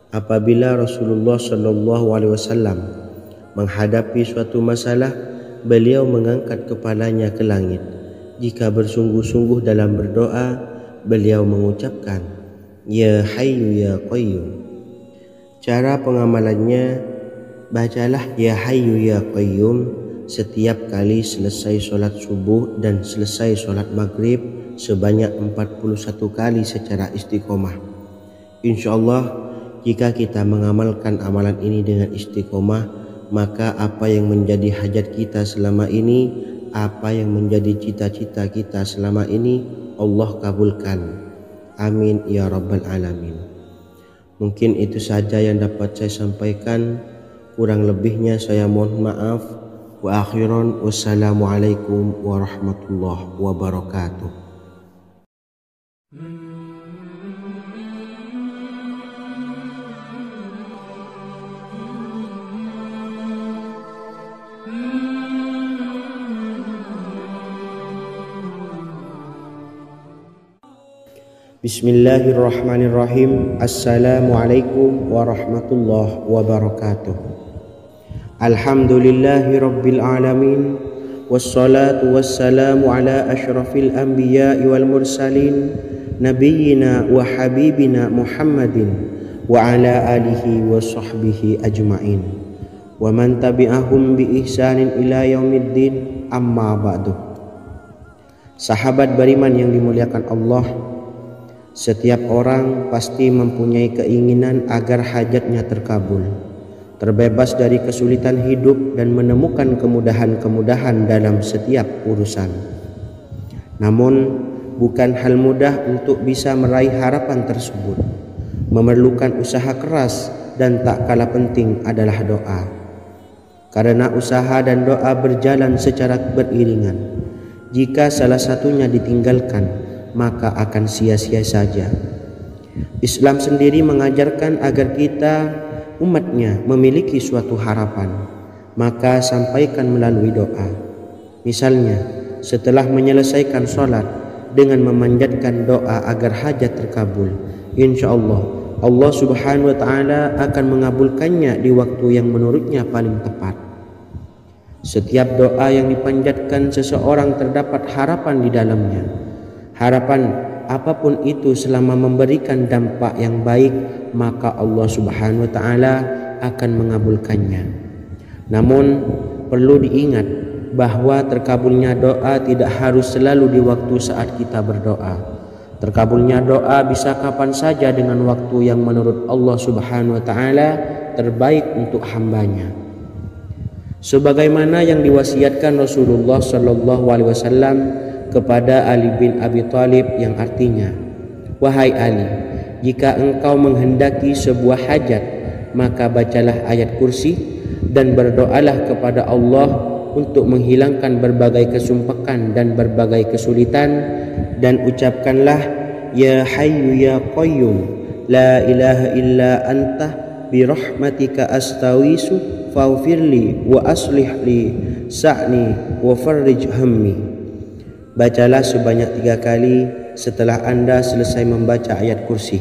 apabila Rasulullah SAW menghadapi suatu masalah, beliau mengangkat kepalanya ke langit. Jika bersungguh-sungguh dalam berdoa, beliau mengucapkan Ya Hayyu Ya Qayyum. Cara pengamalannya, bacalah Ya Hayyu Ya Qayyum setiap kali selesai sholat subuh dan selesai sholat maghrib sebanyak 41 kali secara istiqomah. Insyaallah, jika kita mengamalkan amalan ini dengan istiqomah, maka apa yang menjadi hajat kita selama ini, apa yang menjadi cita-cita kita selama ini, Allah kabulkan. Amin ya rabbal alamin. Mungkin itu saja yang dapat saya sampaikan. Kurang lebihnya saya mohon maaf. Wa akhiran, wassalamualaikum warahmatullahi wabarakatuh. Bismillahirrahmanirrahim. Assalamualaikum warahmatullahi wabarakatuh. Alhamdulillahi rabbil alamin, wassalatu wassalamu ala ashrafil anbiya'i wal mursalin, nabiyyina wa habibina Muhammadin wa ala alihi wa sahbihi ajma'in, wa man tabi'ahum bi ihsanin ila yaumiddin, amma ba'du. Sahabat beriman yang dimuliakan Allah, setiap orang pasti mempunyai keinginan agar hajatnya terkabul. terbebas dari kesulitan hidup dan menemukan kemudahan-kemudahan dalam setiap urusan. Namun, bukan hal mudah untuk bisa meraih harapan tersebut. Memerlukan usaha keras dan tak kalah penting adalah doa. Karena usaha dan doa berjalan secara beriringan. Jika salah satunya ditinggalkan, maka akan sia-sia saja. Islam sendiri mengajarkan agar kita, umatnya, memiliki suatu harapan, maka sampaikan melalui doa. Misalnya, setelah menyelesaikan sholat, dengan memanjatkan doa agar hajat terkabul, insya Allah Subhanahu wa Ta'ala akan mengabulkannya di waktu yang menurutnya paling tepat. Setiap doa yang dipanjatkan seseorang terdapat harapan di dalamnya. Harapan apapun itu selama memberikan dampak yang baik, maka Allah Subhanahu wa Ta'ala akan mengabulkannya. Namun perlu diingat bahwa terkabulnya doa tidak harus selalu di waktu saat kita berdoa. Terkabulnya doa bisa kapan saja dengan waktu yang menurut Allah Subhanahu wa Ta'ala terbaik untuk hambanya. Sebagaimana yang diwasiatkan Rasulullah Sallallahu Alaihi Wasallam kepada Ali bin Abi Thalib, yang artinya, "Wahai Ali, jika engkau menghendaki sebuah hajat, maka bacalah ayat kursi dan berdoalah kepada Allah untuk menghilangkan berbagai kesumpakan dan berbagai kesulitan, dan ucapkanlah, Ya Hayyu Ya Qayyum, La ilaha illa anta, birahmatika astawisu, faghfirli wa aslih li sa'ni wa farrij hammi." Bacalah sebanyak 3 kali setelah Anda selesai membaca ayat kursi.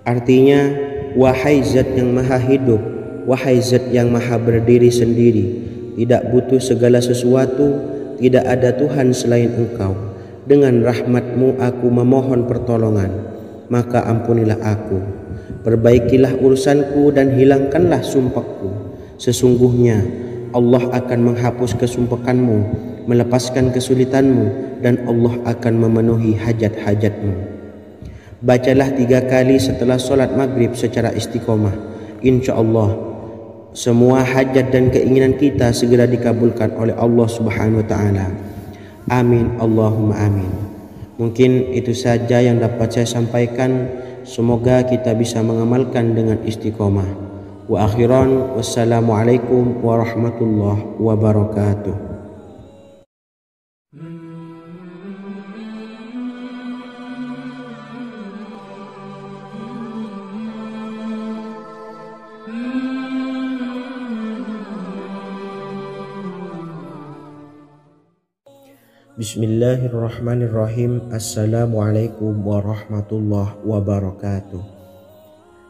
Artinya, wahai zat yang maha hidup, wahai zat yang maha berdiri sendiri, tidak butuh segala sesuatu, tidak ada Tuhan selain Engkau. Dengan rahmat-Mu aku memohon pertolongan, maka ampunilah aku. Perbaikilah urusanku dan hilangkanlah sumpahku. Sesungguhnya Allah akan menghapus kesumpahanmu, melepaskan kesulitanmu, dan Allah akan memenuhi hajat-hajatmu. Bacalah 3 kali setelah solat maghrib secara istiqomah. Insya Allah semua hajat dan keinginan kita segera dikabulkan oleh Allah Subhanahu wa Ta'ala. Amin Allahumma amin. Mungkin itu saja yang dapat saya sampaikan. Semoga kita bisa mengamalkan dengan istiqomah. Wa akhiran, wassalamualaikum warahmatullahi wabarakatuh. Bismillahirrahmanirrahim. Assalamualaikum warahmatullahi wabarakatuh.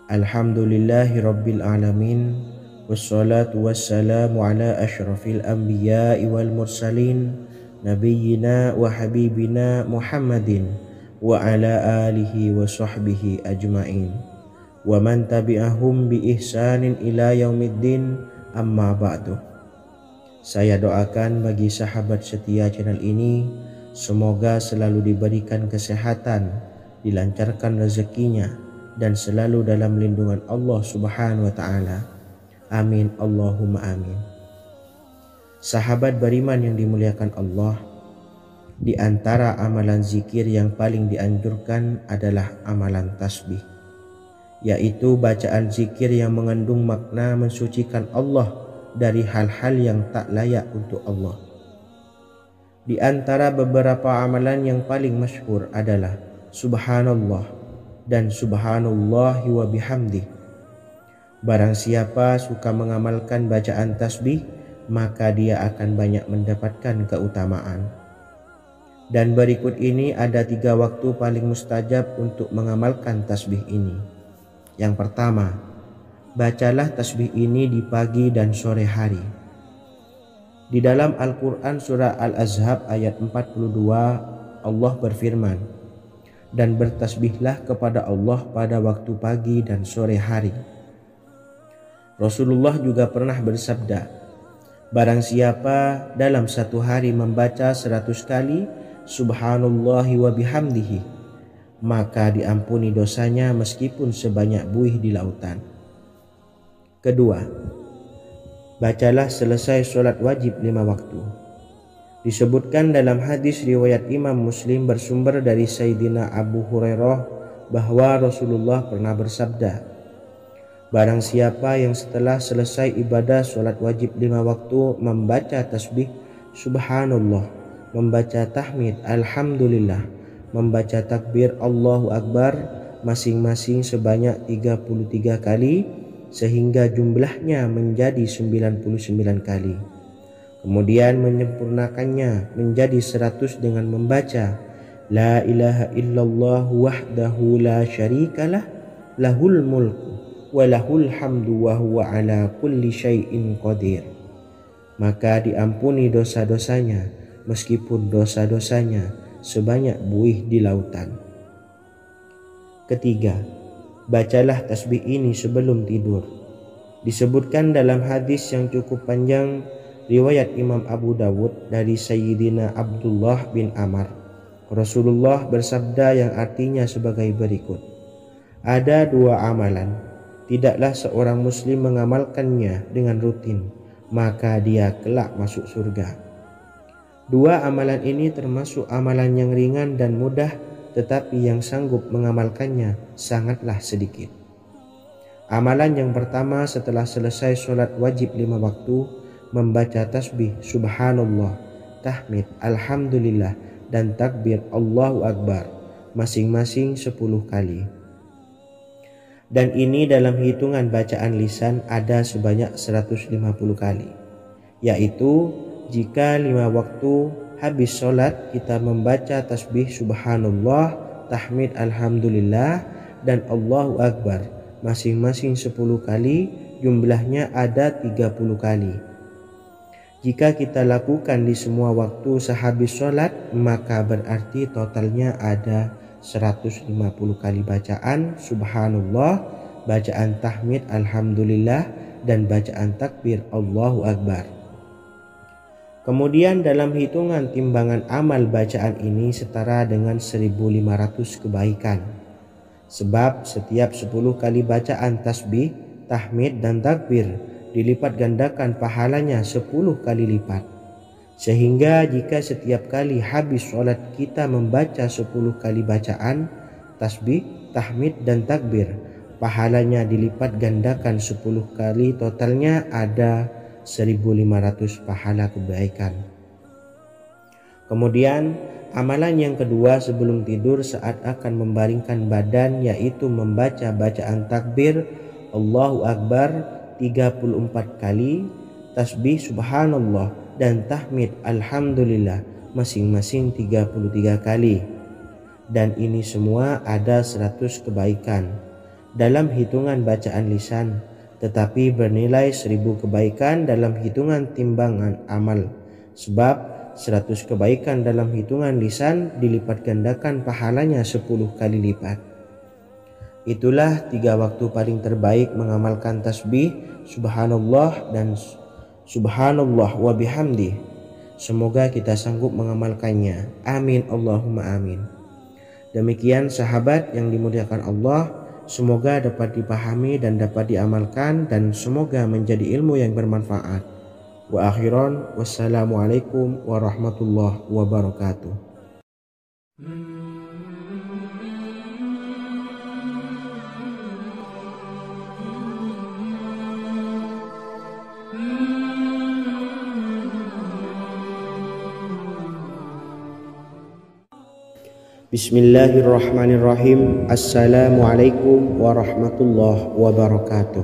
Alhamdulillahi rabbil alamin, wassalatu wassalamu ala ashrafil anbiya'i wal mursalin, nabiyyina wa habibina Muhammadin wa ala alihi wa sahbihi ajma'in, wa man tabi'ahum bi ihsanin ila yaumiddin, amma ba'du. Saya doakan bagi sahabat setia channel ini, semoga selalu diberikan kesehatan, dilancarkan rezekinya, dan selalu dalam lindungan Allah Subhanahu wa Ta'ala. Amin Allahumma amin. Sahabat beriman yang dimuliakan Allah, di antara amalan zikir yang paling dianjurkan adalah amalan tasbih, yaitu bacaan zikir yang mengandung makna mensucikan Allah dari hal-hal yang tak layak untuk Allah. Di antara beberapa amalan yang paling masyhur adalah Subhanallah dan Subhanallahi wa bihamdih. Barang siapa suka mengamalkan bacaan tasbih, maka dia akan banyak mendapatkan keutamaan. Dan berikut ini ada 3 waktu paling mustajab untuk mengamalkan tasbih ini. Yang pertama, bacalah tasbih ini di pagi dan sore hari. Di dalam Al-Quran surah Al-Ahzab ayat 42, Allah berfirman, "Dan bertasbihlah kepada Allah pada waktu pagi dan sore hari." Rasulullah juga pernah bersabda, "Barang siapa dalam satu hari membaca 100 kali Subhanallahi wa bihamdihi, maka diampuni dosanya meskipun sebanyak buih di lautan." Kedua, bacalah selesai sholat wajib 5 waktu. Disebutkan dalam hadis riwayat Imam Muslim bersumber dari Sayyidina Abu Hurairah bahwa Rasulullah pernah bersabda, barang siapa yang setelah selesai ibadah sholat wajib 5 waktu membaca tasbih subhanallah, membaca tahmid alhamdulillah, membaca takbir Allahu Akbar masing-masing sebanyak 33 kali sehingga jumlahnya menjadi 99 kali. Kemudian menyempurnakannya menjadi 100 dengan membaca La ilaha illallah wahdahu la syarikalah lahul mulku wa lahul hamdu wa huwa ala kulli syai'in qadir. Maka diampuni dosa-dosanya meskipun dosa-dosanya sebanyak buih di lautan. Ketiga, bacalah tasbih ini sebelum tidur. Disebutkan dalam hadis yang cukup panjang riwayat Imam Abu Dawud dari Sayyidina Abdullah bin Amr, Rasulullah bersabda yang artinya sebagai berikut. Ada 2 amalan, tidaklah seorang muslim mengamalkannya dengan rutin, maka dia kelak masuk surga. 2 amalan ini termasuk amalan yang ringan dan mudah, tetapi yang sanggup mengamalkannya sangatlah sedikit. Amalan yang pertama setelah selesai sholat wajib 5 waktu, membaca tasbih subhanallah, tahmid alhamdulillah, dan takbir Allahu Akbar masing-masing 10 kali. Dan ini dalam hitungan bacaan lisan ada sebanyak 150 kali, yaitu jika 5 waktu habis sholat kita membaca tasbih subhanallah, tahmid alhamdulillah, dan Allahu Akbar masing-masing 10 kali, jumlahnya ada 30 kali. Jika kita lakukan di semua waktu sehabis sholat, maka berarti totalnya ada 150 kali bacaan subhanallah, bacaan tahmid alhamdulillah, dan bacaan takbir Allahu Akbar. Kemudian dalam hitungan timbangan amal bacaan ini setara dengan 1500 kebaikan. Sebab setiap 10 kali bacaan tasbih, tahmid, dan takbir dilipat gandakan pahalanya 10 kali lipat. Sehingga jika setiap kali habis sholat kita membaca 10 kali bacaan tasbih, tahmid, dan takbir, pahalanya dilipat gandakan 10 kali, totalnya ada 1500 pahala kebaikan. Kemudian amalan yang kedua sebelum tidur saat akan membaringkan badan, yaitu membaca bacaan takbir Allahu Akbar 34 kali, tasbih subhanallah, dan tahmid alhamdulillah masing-masing 33 kali. Dan ini semua ada 100 kebaikan dalam hitungan bacaan lisan, tetapi bernilai 1000 kebaikan dalam hitungan timbangan amal. Sebab 100 kebaikan dalam hitungan lisan dilipat gandakan pahalanya 10 kali lipat. Itulah 3 waktu paling terbaik mengamalkan tasbih subhanallah dan subhanallah wa bihamdi. Semoga kita sanggup mengamalkannya. Amin Allahumma amin. Demikian sahabat yang dimuliakan Allah, semoga dapat dipahami dan dapat diamalkan, dan semoga menjadi ilmu yang bermanfaat. Wa akhiran, wassalamualaikum warahmatullahi wabarakatuh. Bismillahirrahmanirrahim. Assalamualaikum warahmatullahi wabarakatuh.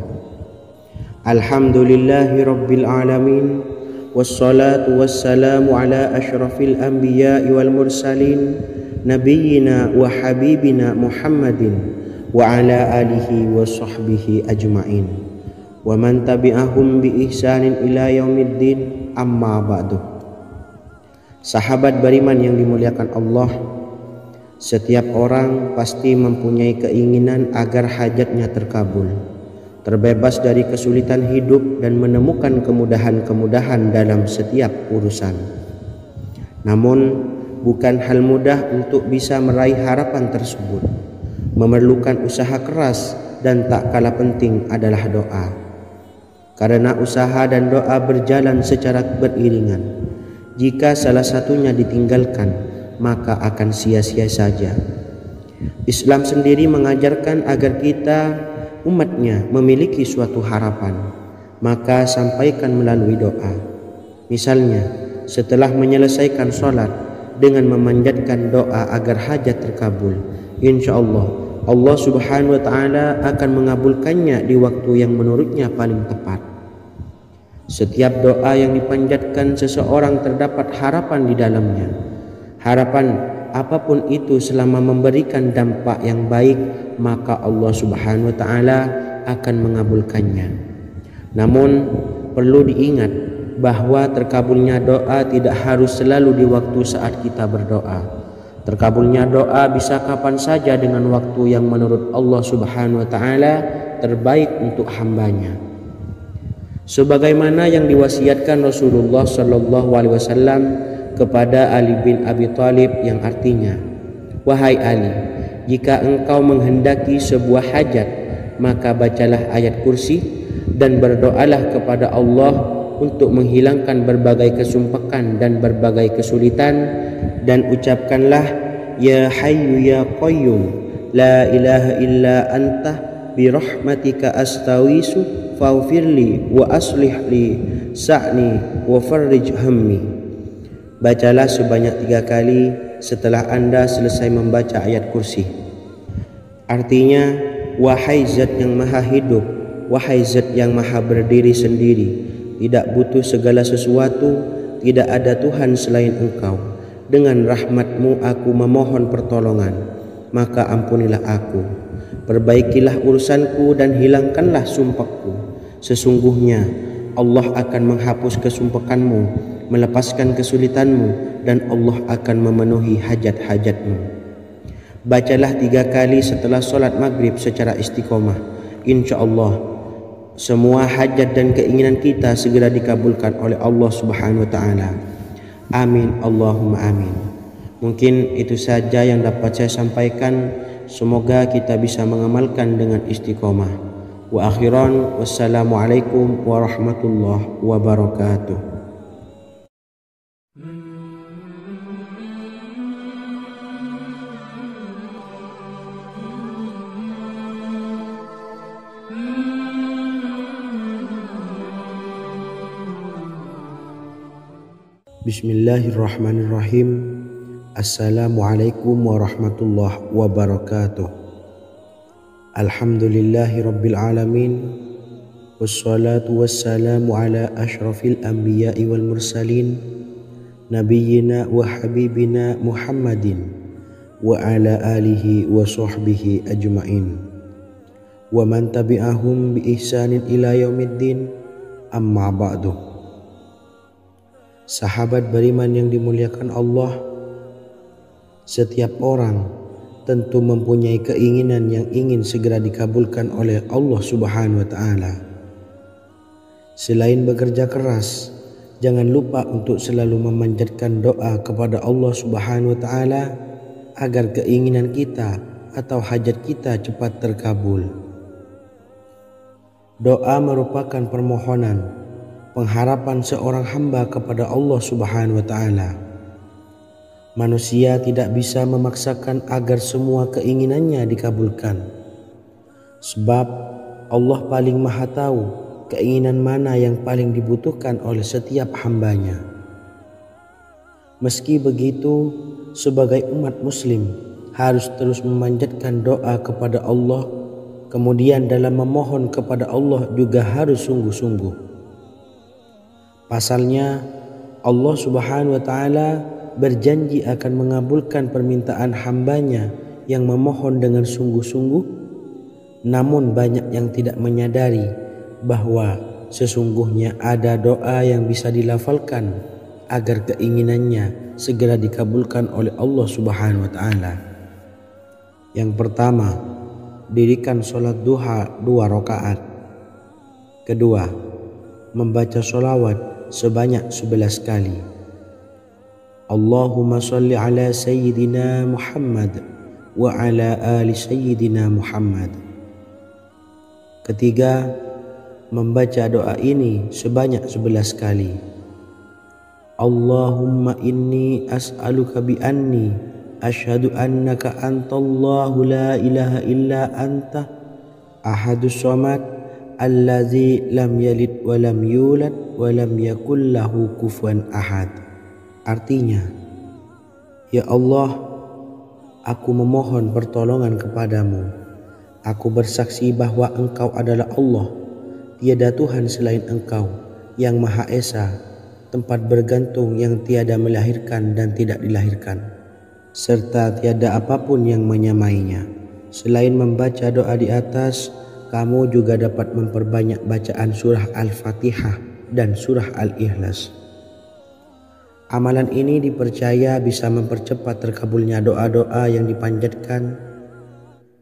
Alhamdulillahi rabbil alamin, wassalatu wassalamu ala ashrafil anbiya'i wal mursalin, nabiyyina wa habibina Muhammadin wa ala alihi wa sahbihi ajma'in, wa man tabi'ahum bi ihsanin ila yaumiddin, amma ba'du. Sahabat beriman yang dimuliakan Allah, setiap orang pasti mempunyai keinginan agar hajatnya terkabul, terbebas dari kesulitan hidup, dan menemukan kemudahan-kemudahan dalam setiap urusan. Namun, bukan hal mudah untuk bisa meraih harapan tersebut. Memerlukan usaha keras, dan tak kalah penting adalah doa. karena usaha dan doa berjalan secara beriringan. Jika salah satunya ditinggalkan, maka akan sia-sia saja. Islam sendiri mengajarkan agar kita umatnya memiliki suatu harapan, maka sampaikan melalui doa. Misalnya, setelah menyelesaikan sholat dengan memanjatkan doa agar hajat terkabul, insya Allah Allah Subhanahu wa Ta'ala akan mengabulkannya di waktu yang menurutnya paling tepat. Setiap doa yang dipanjatkan seseorang terdapat harapan di dalamnya. Harapan apapun itu selama memberikan dampak yang baik, maka Allah Subhanahu wa Ta'ala akan mengabulkannya. Namun perlu diingat bahwa terkabulnya doa tidak harus selalu di waktu saat kita berdoa. Terkabulnya doa bisa kapan saja dengan waktu yang menurut Allah Subhanahu wa Ta'ala terbaik untuk hambanya. Sebagaimana yang diwasiatkan Rasulullah Sallallahu Alaihi Wasallam kepada Ali bin Abi Thalib, yang artinya, "Wahai Ali, jika engkau menghendaki sebuah hajat, maka bacalah ayat kursi dan berdoalah kepada Allah untuk menghilangkan berbagai kesumpakan dan berbagai kesulitan, dan ucapkanlah, Ya Hayyu Ya Qayyum, La ilaha illa anta birahmatika astawisu faghfirli wa aslih li sa'ni wa farrij hammi." Bacalah sebanyak 3 kali setelah Anda selesai membaca ayat kursi. Artinya, wahai zat yang maha hidup, wahai zat yang maha berdiri sendiri, tidak butuh segala sesuatu, tidak ada Tuhan selain Engkau. Dengan rahmat-Mu aku memohon pertolongan, maka ampunilah aku. Perbaikilah urusanku dan hilangkanlah sumpahku. Sesungguhnya Allah akan menghapus kesumpakanmu, melepaskan kesulitanmu, dan Allah akan memenuhi hajat-hajatmu. Bacalah 3 kali setelah sholat maghrib secara istiqomah. Insya Allah semua hajat dan keinginan kita segera dikabulkan oleh Allah Subhanahu wa Ta'ala. Amin Allahumma amin. Mungkin itu saja yang dapat saya sampaikan. Semoga kita bisa mengamalkan dengan istiqomah. Wa akhiran, wassalamualaikum warahmatullahi wabarakatuh. Bismillahirrahmanirrahim. Assalamualaikum warahmatullahi wabarakatuh. Alhamdulillahi rabbil alamin. Wassalatu wassalamu ala ashrafil anbiya'i wal mursalin, nabiyyina wa habibina Muhammadin wa ala alihi wa sahbihi ajma'in wa man tabi'ahum bi ihsanin ila yaumiddin, amma ba'du. Sahabat beriman yang dimuliakan Allah, setiap orang tentu mempunyai keinginan yang ingin segera dikabulkan oleh Allah Subhanahu wa Ta'ala. Selain bekerja keras, jangan lupa untuk selalu memanjatkan doa kepada Allah Subhanahu wa Ta'ala agar keinginan kita atau hajat kita cepat terkabul. Doa merupakan permohonan, pengharapan seorang hamba kepada Allah Subhanahu wa Ta'ala. Manusia tidak bisa memaksakan agar semua keinginannya dikabulkan, sebab Allah paling maha tahu keinginan mana yang paling dibutuhkan oleh setiap hambanya. Meski begitu, sebagai umat muslim harus terus memanjatkan doa kepada Allah, kemudian dalam memohon kepada Allah juga harus sungguh-sungguh. Pasalnya, Allah Subhanahu wa Ta'ala berjanji akan mengabulkan permintaan hambanya yang memohon dengan sungguh-sungguh. Namun banyak yang tidak menyadari bahwa sesungguhnya ada doa yang bisa dilafalkan agar keinginannya segera dikabulkan oleh Allah Subhanahu wa Ta'ala. Yang pertama, dirikan sholat duha 2 rakaat. Kedua, membaca sholawat sebanyak 11 kali. Allahumma salli ala Sayyidina Muhammad wa ala ali Sayyidina Muhammad. Ketiga, membaca doa ini sebanyak 11 kali. Allahumma inni as'aluka bi anni asyhadu annaka antallahu la ilaha illa anta ahadus samad allazi lam yalid wa lam yulad wa lam yakul lahu kufuwan ahad. Artinya, ya Allah, aku memohon pertolongan kepadamu. Aku bersaksi bahwa Engkau adalah Allah, tiada Tuhan selain Engkau, yang Maha Esa, tempat bergantung yang tiada melahirkan dan tidak dilahirkan, serta tiada apapun yang menyamainya. Selain membaca doa di atas, kamu juga dapat memperbanyak bacaan surah Al-Fatihah dan surah Al-Ikhlas. Amalan ini dipercaya bisa mempercepat terkabulnya doa-doa yang dipanjatkan.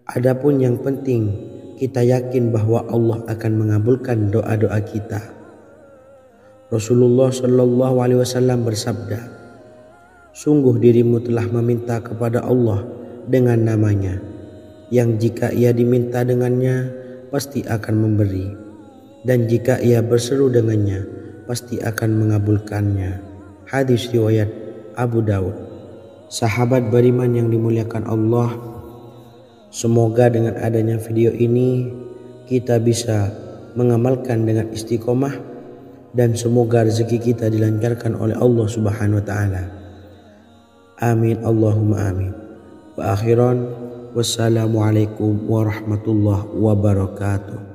Adapun yang penting, kita yakin bahwa Allah akan mengabulkan doa-doa kita. Rasulullah Shallallahu Alaihi Wasallam bersabda, sungguh dirimu telah meminta kepada Allah dengan namanya, yang jika ia diminta dengannya pasti akan memberi, dan jika ia berseru dengannya pasti akan mengabulkannya. Hadis riwayat Abu Daud. Sahabat beriman yang dimuliakan Allah, semoga dengan adanya video ini kita bisa mengamalkan dengan istiqomah, dan semoga rezeki kita dilancarkan oleh Allah Subhanahu wa taala. Amin Allahumma amin. Wa akhiran, wassalamualaikum warahmatullahi wabarakatuh.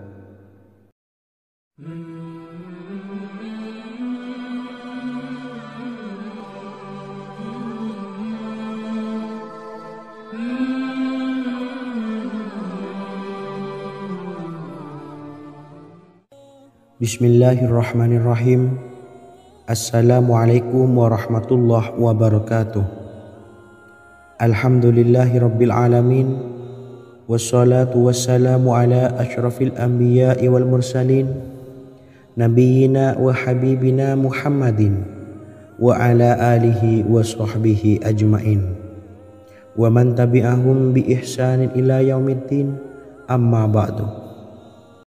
Bismillahirrahmanirrahim. Assalamualaikum warahmatullahi wabarakatuh. Alhamdulillahi rabbil alamin. Wassalatu wassalamu ala asyrafil anbiya'i wal mursalin, nabiyyina wa habibina Muhammadin wa ala alihi wa sahbihi ajmain, wa man tabi'ahum bi ihsanin ila yaumiddin. Amma ba'du.